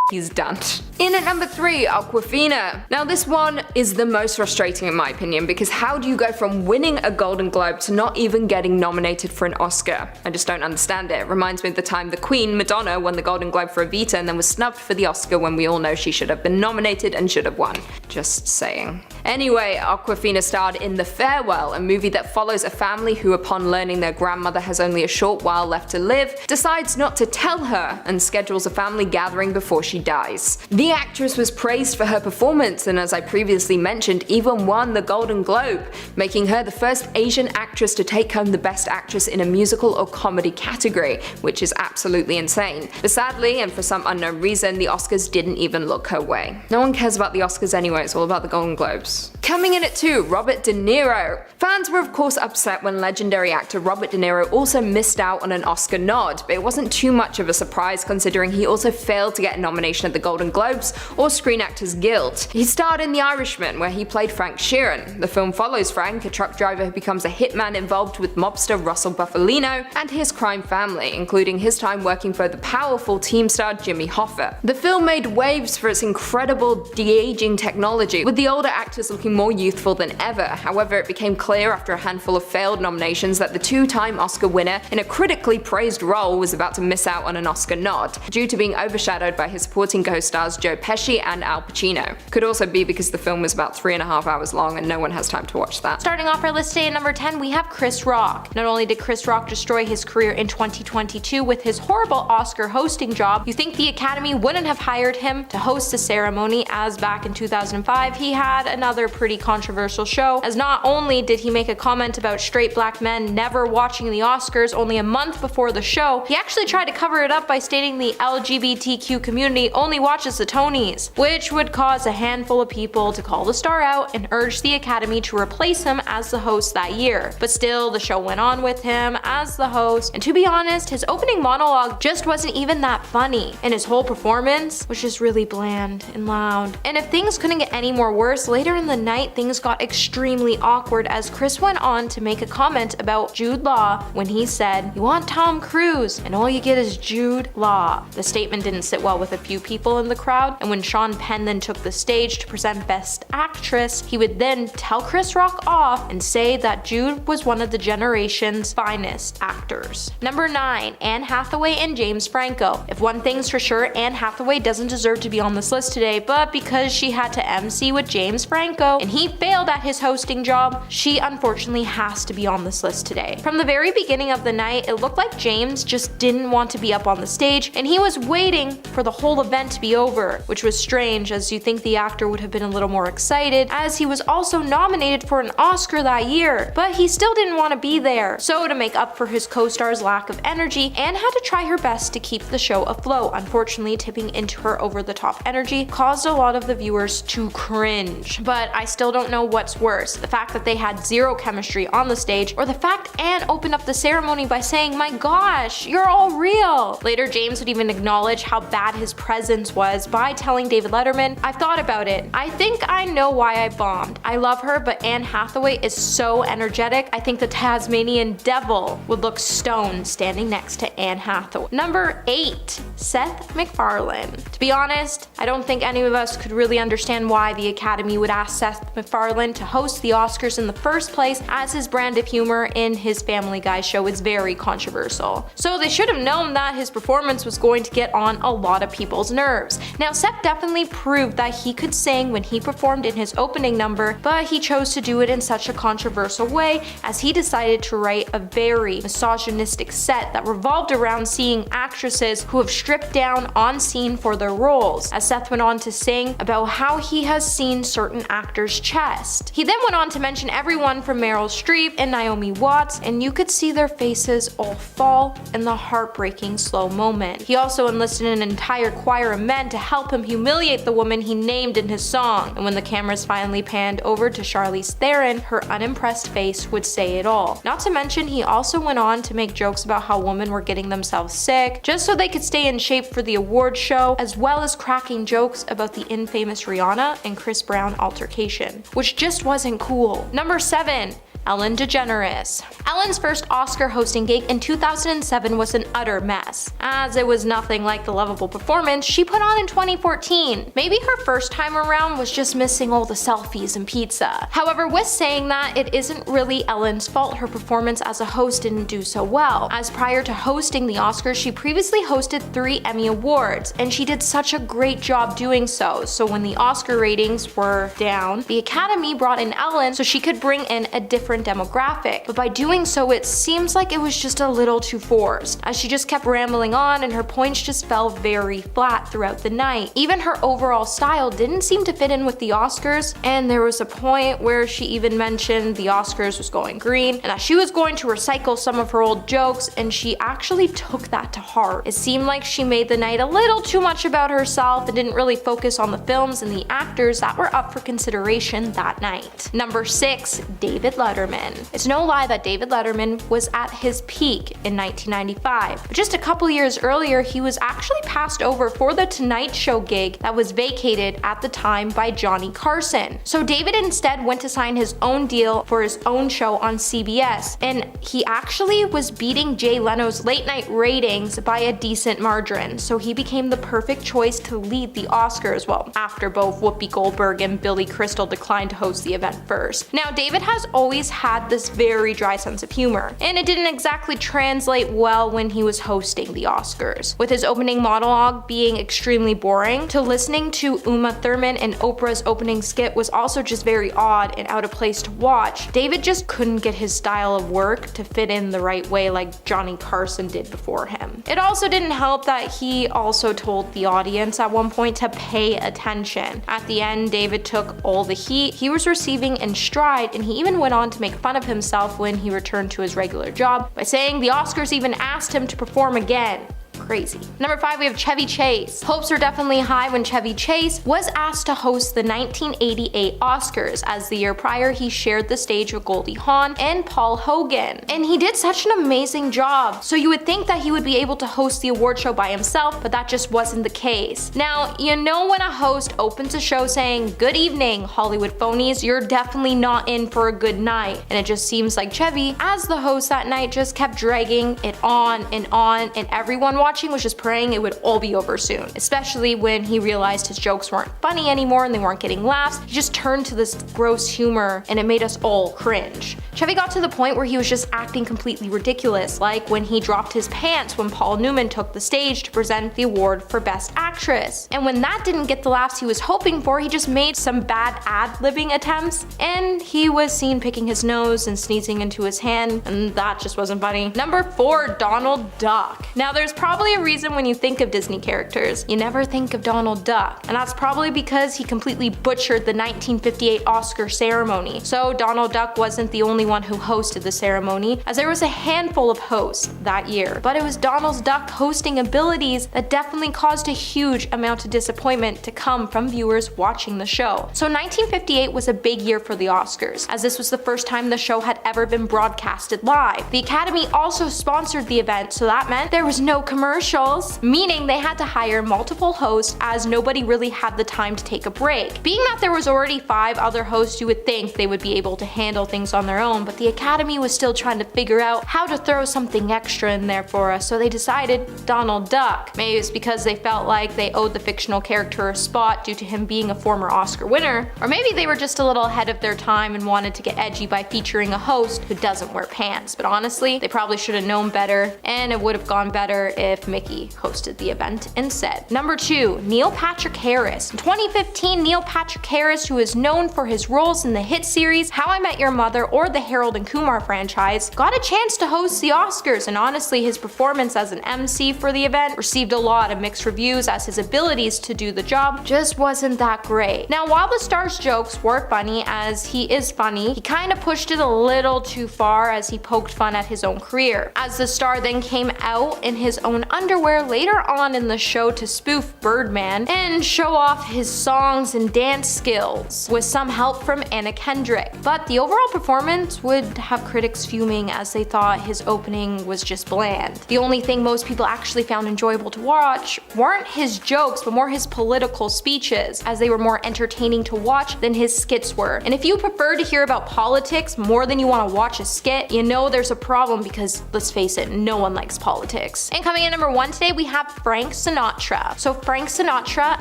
he's done. In at number 3, Awkwafina. Now, this one is the most frustrating in my opinion, because how do you go from winning a Golden Globe to not even getting nominated for an Oscar? I just don't understand it. It reminds me of the time the Queen, Madonna, won the Golden Globe for Evita and then was snubbed for the Oscar when we all know she should have been nominated and should have won. Just saying. Anyway, Awkwafina starred in The Farewell, a movie that follows a family who, upon learning their grandmother has only a short while left to live, decides not to tell her and schedules a family gathering before she dies. The actress was praised for her performance and, as I previously mentioned, even won the Golden Globe, making her the first Asian actress to take home the Best Actress in a musical or comedy category, which is absolutely insane. But sadly, and for some unknown reason, the Oscars didn't even look her way. No one cares about the Oscars anyway, it's all about the Golden Globes. Coming in at 2, Robert De Niro. Fans were of course upset when legendary actor Robert De Niro also missed out on an Oscar nod, but it wasn't too much of a surprise considering he also failed to get a nomination at the Golden Globes or Screen Actors Guild. He starred in The Irishman, where he played Frank Sheeran. The film follows Frank, a truck driver who becomes a hitman involved with mobster Russell Bufalino and his crime family, including his time working for the powerful team star Jimmy Hoffa. The film made waves for its incredible de-aging technology, with the older actors looking more youthful than ever. However, it became clear after a handful of failed nominations that the 2-time Oscar winner in a critically praised role was about to miss out on an Oscar nod, due to being overshadowed by his supporting co-stars Joe Pesci and Al Pacino. Could also be because the film was about 3.5 hours long and no one has time to watch that. Starting off our list today at number 10, we have Chris Rock. Not only did Chris Rock destroy his career in 2022 with his horrible Oscar hosting job, you think the Academy wouldn't have hired him to host the ceremony, as back in 2005 he had another pretty controversial show, as not only did he make a comment about straight black men never watching the Oscars only a month before the show, he actually tried to cover it up by stating the LGBTQ community only watches the Tonys, which would cause a handful of people to call the star out and urge the Academy to replace him as the host that year. But still, the show went on with him as the host, and to be honest, his opening monologue just wasn't even that funny, and his whole performance was just really bland and loud. And if things couldn't get any more worse, later in the night things got extremely awkward as Chris went on to make a comment about Jude Law when he said, "You want Tom Cruise and all you get is Jude Law." The statement didn't sit well with a few people in the crowd, and when Sean Penn then took the stage to present Best Actress, he would then tell Chris Rock off and say that Jude was one of the generation's finest actors. Number 9, Anne Hathaway and James Franco. If one thing's for sure, Anne Hathaway doesn't deserve to be on this list today, but because she had to MC with James Franco and he failed at his hosting job, she unfortunately has to be on this list today. From the very beginning of the night, it looked like James just didn't want to be up on the stage, and he was waiting for the whole whole event to be over, which was strange as you think the actor would have been a little more excited as he was also nominated for an Oscar that year, but he still didn't want to be there. So to make up for his co-star's lack of energy, Anne had to try her best to keep the show afloat. Unfortunately, tipping into her over-the-top energy caused a lot of the viewers to cringe. But I still don't know what's worse, the fact that they had zero chemistry on the stage, or the fact Anne opened up the ceremony by saying, "My gosh, you're all real." Later, James would even acknowledge how bad his presence was by telling David Letterman, "I've thought about it. I think I know why I bombed. I love her, but Anne Hathaway is so energetic. I think the Tasmanian devil would look stoned standing next to Anne Hathaway." Number 8. Seth MacFarlane. To be honest, I don't think any of us could really understand why the Academy would ask Seth MacFarlane to host the Oscars in the first place, as his brand of humor in his Family Guy show is very controversial. So they should have known that his performance was going to get on a lot of people's nerves. Now, Seth definitely proved that he could sing when he performed in his opening number, but he chose to do it in such a controversial way as he decided to write a very misogynistic set that revolved around seeing actresses who have stripped down on scene for their roles, as Seth went on to sing about how he has seen certain actors' chest. He then went on to mention everyone from Meryl Streep and Naomi Watts, and you could see their faces all fall in the heartbreaking slow moment. He also enlisted an entire choir of men to help him humiliate the woman he named in his song, and when the cameras finally panned over to Charlize Theron, her unimpressed face would say it all. Not to mention, he also went on to make jokes about how women were getting themselves sick just so they could stay in shape for the award show, as well as cracking jokes about the infamous Rihanna and Chris Brown altercation, which just wasn't cool. Number 7. Ellen DeGeneres. Ellen's first Oscar hosting gig in 2007 was an utter mess, as it was nothing like the lovable performance she put on in 2014. Maybe her first time around was just missing all the selfies and pizza. However, with saying that, it isn't really Ellen's fault her performance as a host didn't do so well, as prior to hosting the Oscars, she previously hosted 3 Emmy Awards, and she did such a great job doing so. So when the Oscar ratings were down, the Academy brought in Ellen so she could bring in a different demographic, but by doing so it seems like it was just a little too forced, as she just kept rambling on and her points just fell very flat throughout the night. Even her overall style didn't seem to fit in with the Oscars, and there was a point where she even mentioned the Oscars was going green and that she was going to recycle some of her old jokes, and she actually took that to heart. It seemed like she made the night a little too much about herself and didn't really focus on the films and the actors that were up for consideration that night. Number 6. David Letterman. It's no lie that David Letterman was at his peak in 1995, but just a couple years earlier he was actually passed over for the Tonight Show gig that was vacated at the time by Johnny Carson. So David instead went to sign his own deal for his own show on CBS, and he actually was beating Jay Leno's late night ratings by a decent margin, so he became the perfect choice to lead the Oscars, well, after both Whoopi Goldberg and Billy Crystal declined to host the event first. Now, David has always had this very dry sense of humor, and it didn't exactly translate well when he was hosting the Oscars, with his opening monologue being extremely boring, to listening to Uma Thurman and Oprah's opening skit was also just very odd and out of place to watch. David just couldn't get his style of work to fit in the right way like Johnny Carson did before him. It also didn't help that he also told the audience at one point to pay attention. At the end, David took all the heat he was receiving in stride, and he even went on to make fun of himself when he returned to his regular job by saying the Oscars even asked him to perform again. Crazy. Number 5, we have Chevy Chase. Hopes are definitely high when Chevy Chase was asked to host the 1988 Oscars, as the year prior he shared the stage with Goldie Hawn and Paul Hogan. And he did such an amazing job, so you would think that he would be able to host the award show by himself, but that just wasn't the case. Now, you know when a host opens a show saying, "Good evening, Hollywood phonies," you're definitely not in for a good night. And it just seems like Chevy, as the host that night, just kept dragging it on, and everyone watching was just praying it would all be over soon, especially when he realized his jokes weren't funny anymore and they weren't getting laughs. He just turned to this gross humor and it made us all cringe. Chevy got to the point where he was just acting completely ridiculous, like when he dropped his pants when Paul Newman took the stage to present the award for Best Actress. And when that didn't get the laughs he was hoping for, he just made some bad ad-libbing attempts, and he was seen picking his nose and sneezing into his hand, and that just wasn't funny. Number 4, Donald Duck. Now there's probably probably a reason when you think of Disney characters, you never think of Donald Duck. And that's probably because he completely butchered the 1958 Oscar ceremony. So Donald Duck wasn't the only one who hosted the ceremony, as there was a handful of hosts that year. But it was Donald Duck's hosting abilities that definitely caused a huge amount of disappointment to come from viewers watching the show. So 1958 was a big year for the Oscars, as this was the first time the show had ever been broadcasted live. The Academy also sponsored the event, so that meant there was no commercials, meaning they had to hire multiple hosts as nobody really had the time to take a break. Being that there was already 5 other hosts, you would think they would be able to handle things on their own, but the Academy was still trying to figure out how to throw something extra in there for us, so they decided Donald Duck. Maybe it's because they felt like they owed the fictional character a spot due to him being a former Oscar winner, or maybe they were just a little ahead of their time and wanted to get edgy by featuring a host who doesn't wear pants. But honestly, they probably should have known better, and it would have gone better if Mickey hosted the event instead. Number 2, Neil Patrick Harris. In 2015, Neil Patrick Harris, who is known for his roles in the hit series How I Met Your Mother or the Harold and Kumar franchise, got a chance to host the Oscars, and honestly, his performance as an MC for the event received a lot of mixed reviews, as his abilities to do the job just wasn't that great. Now, while the star's jokes were funny, as he is funny, he kind of pushed it a little too far as he poked fun at his own career, as the star then came out in his own underwear later on in the show to spoof Birdman and show off his songs and dance skills, with some help from Anna Kendrick. But the overall performance would have critics fuming, as they thought his opening was just bland. The only thing most people actually found enjoyable to watch weren't his jokes, but more his political speeches, as they were more entertaining to watch than his skits were. And if you prefer to hear about politics more than you want to watch a skit, you know there's a problem, because let's face it, no one likes politics. And coming in number 1 today, we have Frank Sinatra. So Frank Sinatra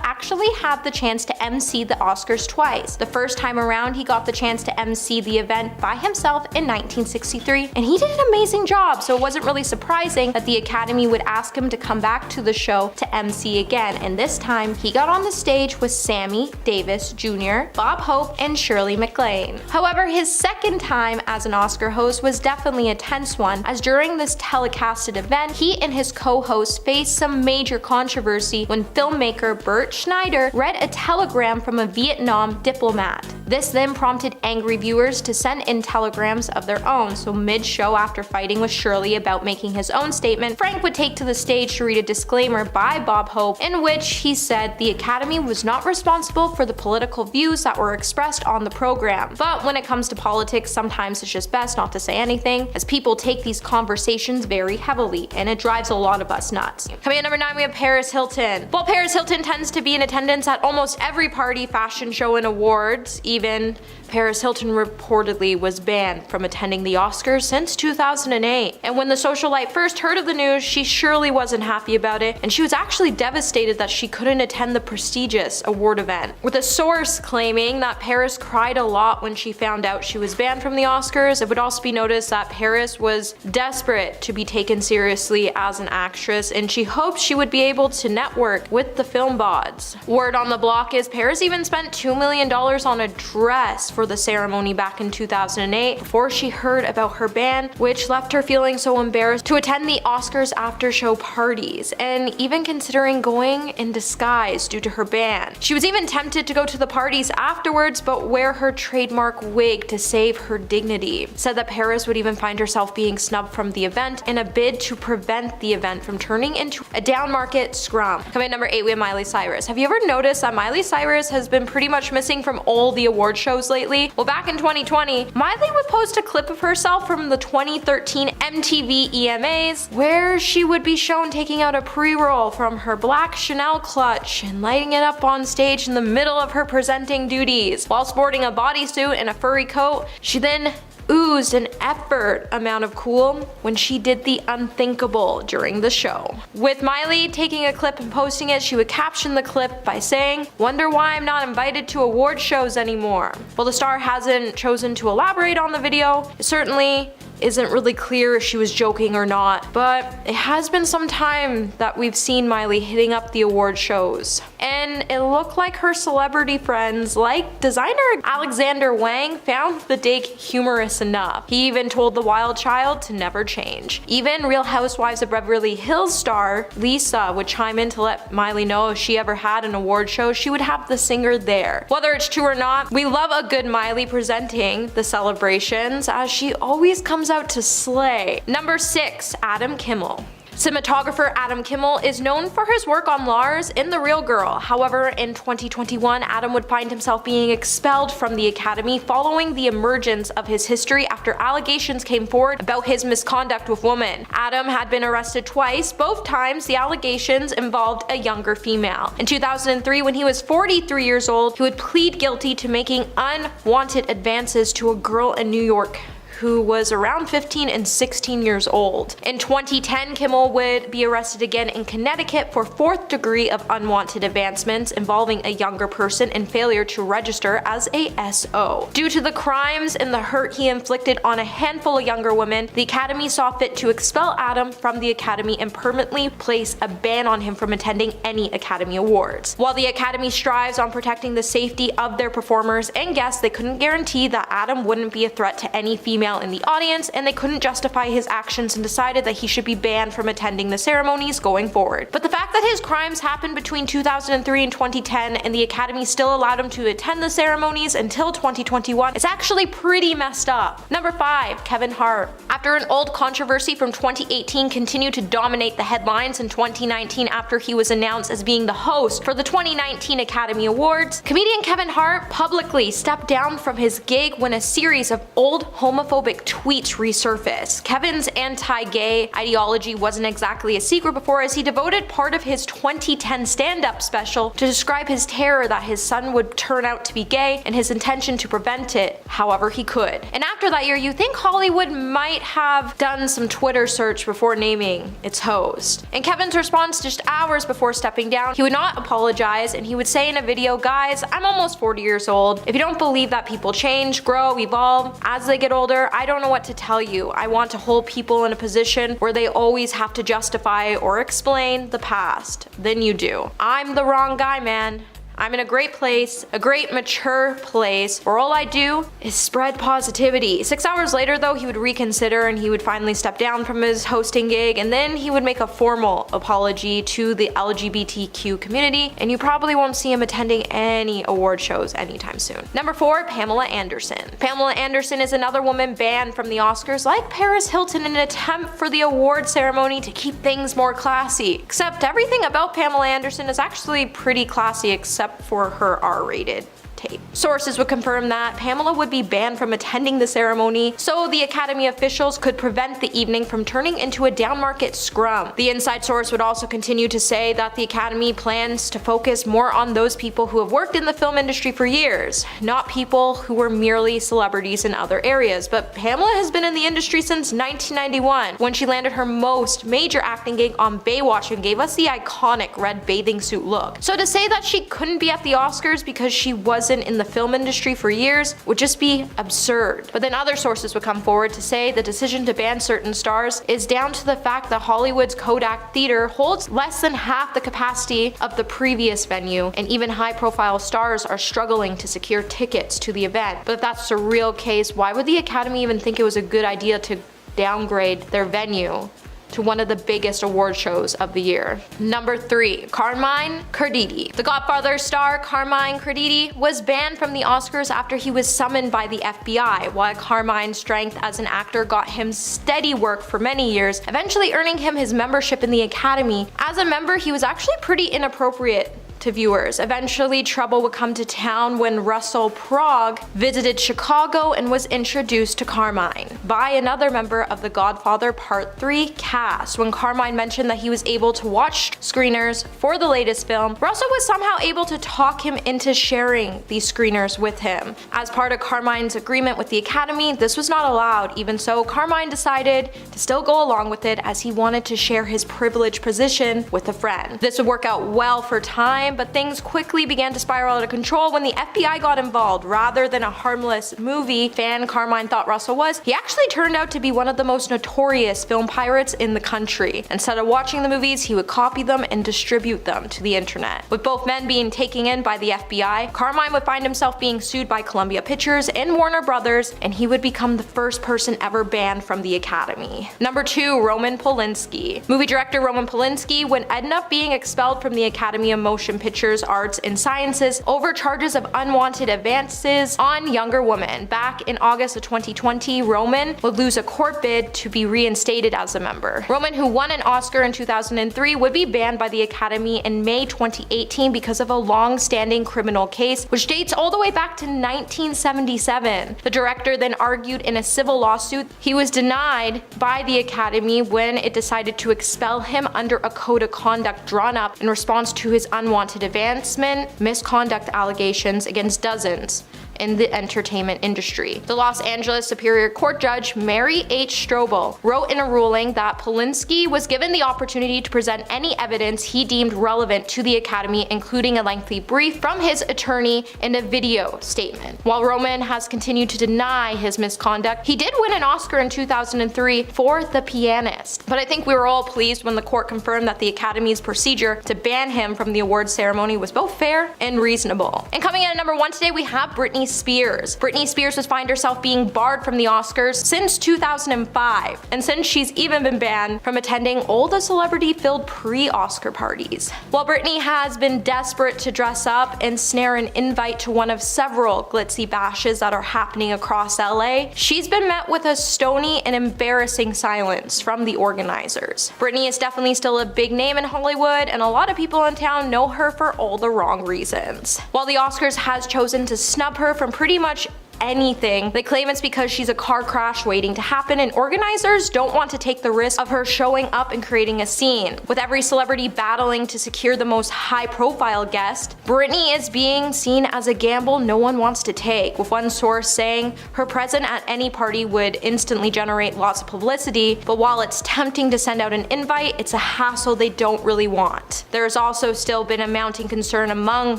actually had the chance to MC the Oscars twice. The first time around, he got the chance to MC the event by himself in 1963, and he did an amazing job, so it wasn't really surprising that the Academy would ask him to come back to the show to MC again, and this time he got on the stage with Sammy Davis Jr., Bob Hope, and Shirley MacLaine. However, his second time as an Oscar host was definitely a tense one, as during this telecasted event, he and his co-host faced some major controversy when filmmaker Bert Schneider read a telegram from a Vietnam diplomat. This then prompted angry viewers to send in telegrams of their own, so mid-show, after fighting with Shirley about making his own statement, Frank would take to the stage to read a disclaimer by Bob Hope, in which he said the Academy was not responsible for the political views that were expressed on the program. But when it comes to politics, sometimes it's just best not to say anything, as people take these conversations very heavily, and it drives a lot of us nuts. Coming in number 9, we have Paris Hilton. While Paris Hilton tends to be in attendance at almost every party, fashion show, and awards, even Paris Hilton reportedly was banned from attending the Oscars since 2008. And when the socialite first heard of the news, she surely wasn't happy about it, and she was actually devastated that she couldn't attend the prestigious award event, with a source claiming that Paris cried a lot when she found out she was banned from the Oscars. It would also be noticed that Paris was desperate to be taken seriously as an actress, and she hoped she would be able to network with the film bods. Word on the block is Paris even spent $2 million on a dress for the ceremony back in 2008 before she heard about her ban, which left her feeling so embarrassed to attend the Oscars after show parties, and even considering going in disguise due to her ban. She was even tempted to go to the parties afterwards but wear her trademark wig to save her dignity. Said that Paris would even find herself being snubbed from the event in a bid to prevent the event from turning into a down market scrum. Coming at number 8, we have Miley Cyrus. Have you ever noticed that Miley Cyrus has been pretty much missing from all the award shows lately? Well, back in 2020, Miley would post a clip of herself from the 2013 MTV EMAs, where she would be shown taking out a pre-roll from her black Chanel clutch and lighting it up on stage in the middle of her presenting duties. While sporting a bodysuit and a furry coat, she then oozed an effort amount of cool when she did the unthinkable during the show. With Miley taking a clip and posting it, she would caption the clip by saying, "Wonder why I'm not invited to award shows anymore." While the star hasn't chosen to elaborate on the video, it certainly isn't really clear if she was joking or not, but it has been some time that we've seen Miley hitting up the award shows. And it looked like her celebrity friends, like designer Alexander Wang, found the dig humorous enough. He even told the wild child to never change. Even Real Housewives of Beverly Hills star Lisa would chime in to let Miley know if she ever had an award show, she would have the singer there. Whether it's true or not, we love a good Miley presenting the celebrations, as she always comes out to slay. Number 6, Adam Kimmel. Cinematographer Adam Kimmel is known for his work on Lars in The Real Girl. However, in 2021, Adam would find himself being expelled from the Academy following the emergence of his history after allegations came forward about his misconduct with women. Adam had been arrested twice. Both times, the allegations involved a younger female. In 2003, when he was 43 years old, he would plead guilty to making unwanted advances to a girl in New York who was around 15 and 16 years old. In 2010, Kimmel would be arrested again in Connecticut for 4th degree of unwanted advancements involving a younger person and failure to register as a SO. Due to the crimes and the hurt he inflicted on a handful of younger women, the Academy saw fit to expel Adam from the Academy and permanently place a ban on him from attending any Academy Awards. While the Academy strives on protecting the safety of their performers and guests, they couldn't guarantee that Adam wouldn't be a threat to any female in the audience, and they couldn't justify his actions and decided that he should be banned from attending the ceremonies going forward. But the fact that his crimes happened between 2003 and 2010 and the Academy still allowed him to attend the ceremonies until 2021 is actually pretty messed up. Number 5, Kevin Hart. After an old controversy from 2018 continued to dominate the headlines in 2019 after he was announced as being the host for the 2019 Academy Awards, comedian Kevin Hart publicly stepped down from his gig when a series of old homophobic tweets resurfaced. Kevin's anti-gay ideology wasn't exactly a secret before, as he devoted part of his 2010 stand-up special to describe his terror that his son would turn out to be gay and his intention to prevent it however he could. And after that year, you think Hollywood might have done some Twitter search before naming its host. And Kevin's response just hours before stepping down, he would not apologize, and he would say in a video, "Guys, I'm almost 40 years old. If you don't believe that people change, grow, evolve as they get older, I don't know what to tell you. I want to hold people in a position where they always have to justify or explain the past. Then you do. I'm the wrong guy, man. I'm in a great place, a great mature place, where all I do is spread positivity." 6 hours later though, he would reconsider and he would finally step down from his hosting gig, and then he would make a formal apology to the LGBTQ community, and you probably won't see him attending any award shows anytime soon. Number 4, Pamela Anderson. Pamela Anderson is another woman banned from the Oscars like Paris Hilton in an attempt for the award ceremony to keep things more classy. Except everything about Pamela Anderson is actually pretty classy except for her R-rated tape. Sources would confirm that Pamela would be banned from attending the ceremony so the Academy officials could prevent the evening from turning into a downmarket scrum. The inside source would also continue to say that the Academy plans to focus more on those people who have worked in the film industry for years, not people who were merely celebrities in other areas. But Pamela has been in the industry since 1991, when she landed her most major acting gig on Baywatch and gave us the iconic red bathing suit look. So to say that she couldn't be at the Oscars because she wasn't in the film industry for years would just be absurd. But then other sources would come forward to say the decision to ban certain stars is down to the fact that Hollywood's Kodak Theater holds less than half the capacity of the previous venue, and even high-profile stars are struggling to secure tickets to the event. But if that's the real case, why would the Academy even think it was a good idea to downgrade their venue to one of the biggest award shows of the year? Number 3, Carmine Carditi. The Godfather star Carmine Carditi was banned from the Oscars after he was summoned by the FBI. While Carmine's strength as an actor got him steady work for many years, eventually earning him his membership in the Academy. As a member, he was actually pretty inappropriate to viewers. Eventually, trouble would come to town when Russell Prague visited Chicago and was introduced to Carmine by another member of the Godfather Part 3 cast. When Carmine mentioned that he was able to watch screeners for the latest film, Russell was somehow able to talk him into sharing these screeners with him. As part of Carmine's agreement with the Academy, this was not allowed. Even so, Carmine decided to still go along with it as he wanted to share his privileged position with a friend. This would work out well for time, time, but things quickly began to spiral out of control when the FBI got involved. Rather than a harmless movie fan Carmine thought Russell was, he actually turned out to be one of the most notorious film pirates in the country. Instead of watching the movies, he would copy them and distribute them to the internet. With both men being taken in by the FBI, Carmine would find himself being sued by Columbia Pictures and Warner Brothers, and he would become the first person ever banned from the Academy. Number 2, Roman Polanski. Movie director Roman Polanski would end up being expelled from the Academy of Motion Pictures, Arts, and Sciences over charges of unwanted advances on younger women. Back in August of 2020, Roman would lose a court bid to be reinstated as a member. Roman, who won an Oscar in 2003, would be banned by the Academy in May 2018 because of a long-standing criminal case which dates all the way back to 1977. The director then argued in a civil lawsuit he was denied by the Academy when it decided to expel him under a code of conduct drawn up in response to his unwanted advancement misconduct allegations against dozens in the entertainment industry. The Los Angeles Superior Court Judge Mary H. Strobel wrote in a ruling that Polanski was given the opportunity to present any evidence he deemed relevant to the Academy, including a lengthy brief from his attorney and a video statement. While Roman has continued to deny his misconduct, he did win an Oscar in 2003 for The Pianist. But I think we were all pleased when the court confirmed that the Academy's procedure to ban him from the awards ceremony was both fair and reasonable. And coming in at number 1 today, we have Britney Spears. Britney Spears has found herself being barred from the Oscars since 2005, and since she's even been banned from attending all the celebrity-filled pre-Oscar parties. While Britney has been desperate to dress up and snare an invite to one of several glitzy bashes that are happening across LA, she's been met with a stony and embarrassing silence from the organizers. Britney is definitely still a big name in Hollywood, and a lot of people in town know her for all the wrong reasons. While the Oscars has chosen to snub her from pretty much anything, they claim it's because she's a car crash waiting to happen, and organizers don't want to take the risk of her showing up and creating a scene. With every celebrity battling to secure the most high-profile guest, Britney is being seen as a gamble no one wants to take, with one source saying her presence at any party would instantly generate lots of publicity, but while it's tempting to send out an invite, it's a hassle they don't really want. There's also still been a mounting concern among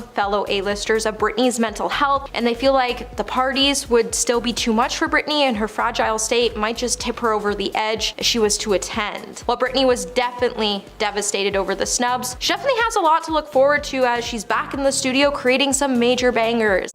fellow A-listers of Britney's mental health, and they feel like the parties would still be too much for Britney, and her fragile state might just tip her over the edge if she was to attend. While Britney was definitely devastated over the snubs, she definitely has a lot to look forward to as she's back in the studio creating some major bangers.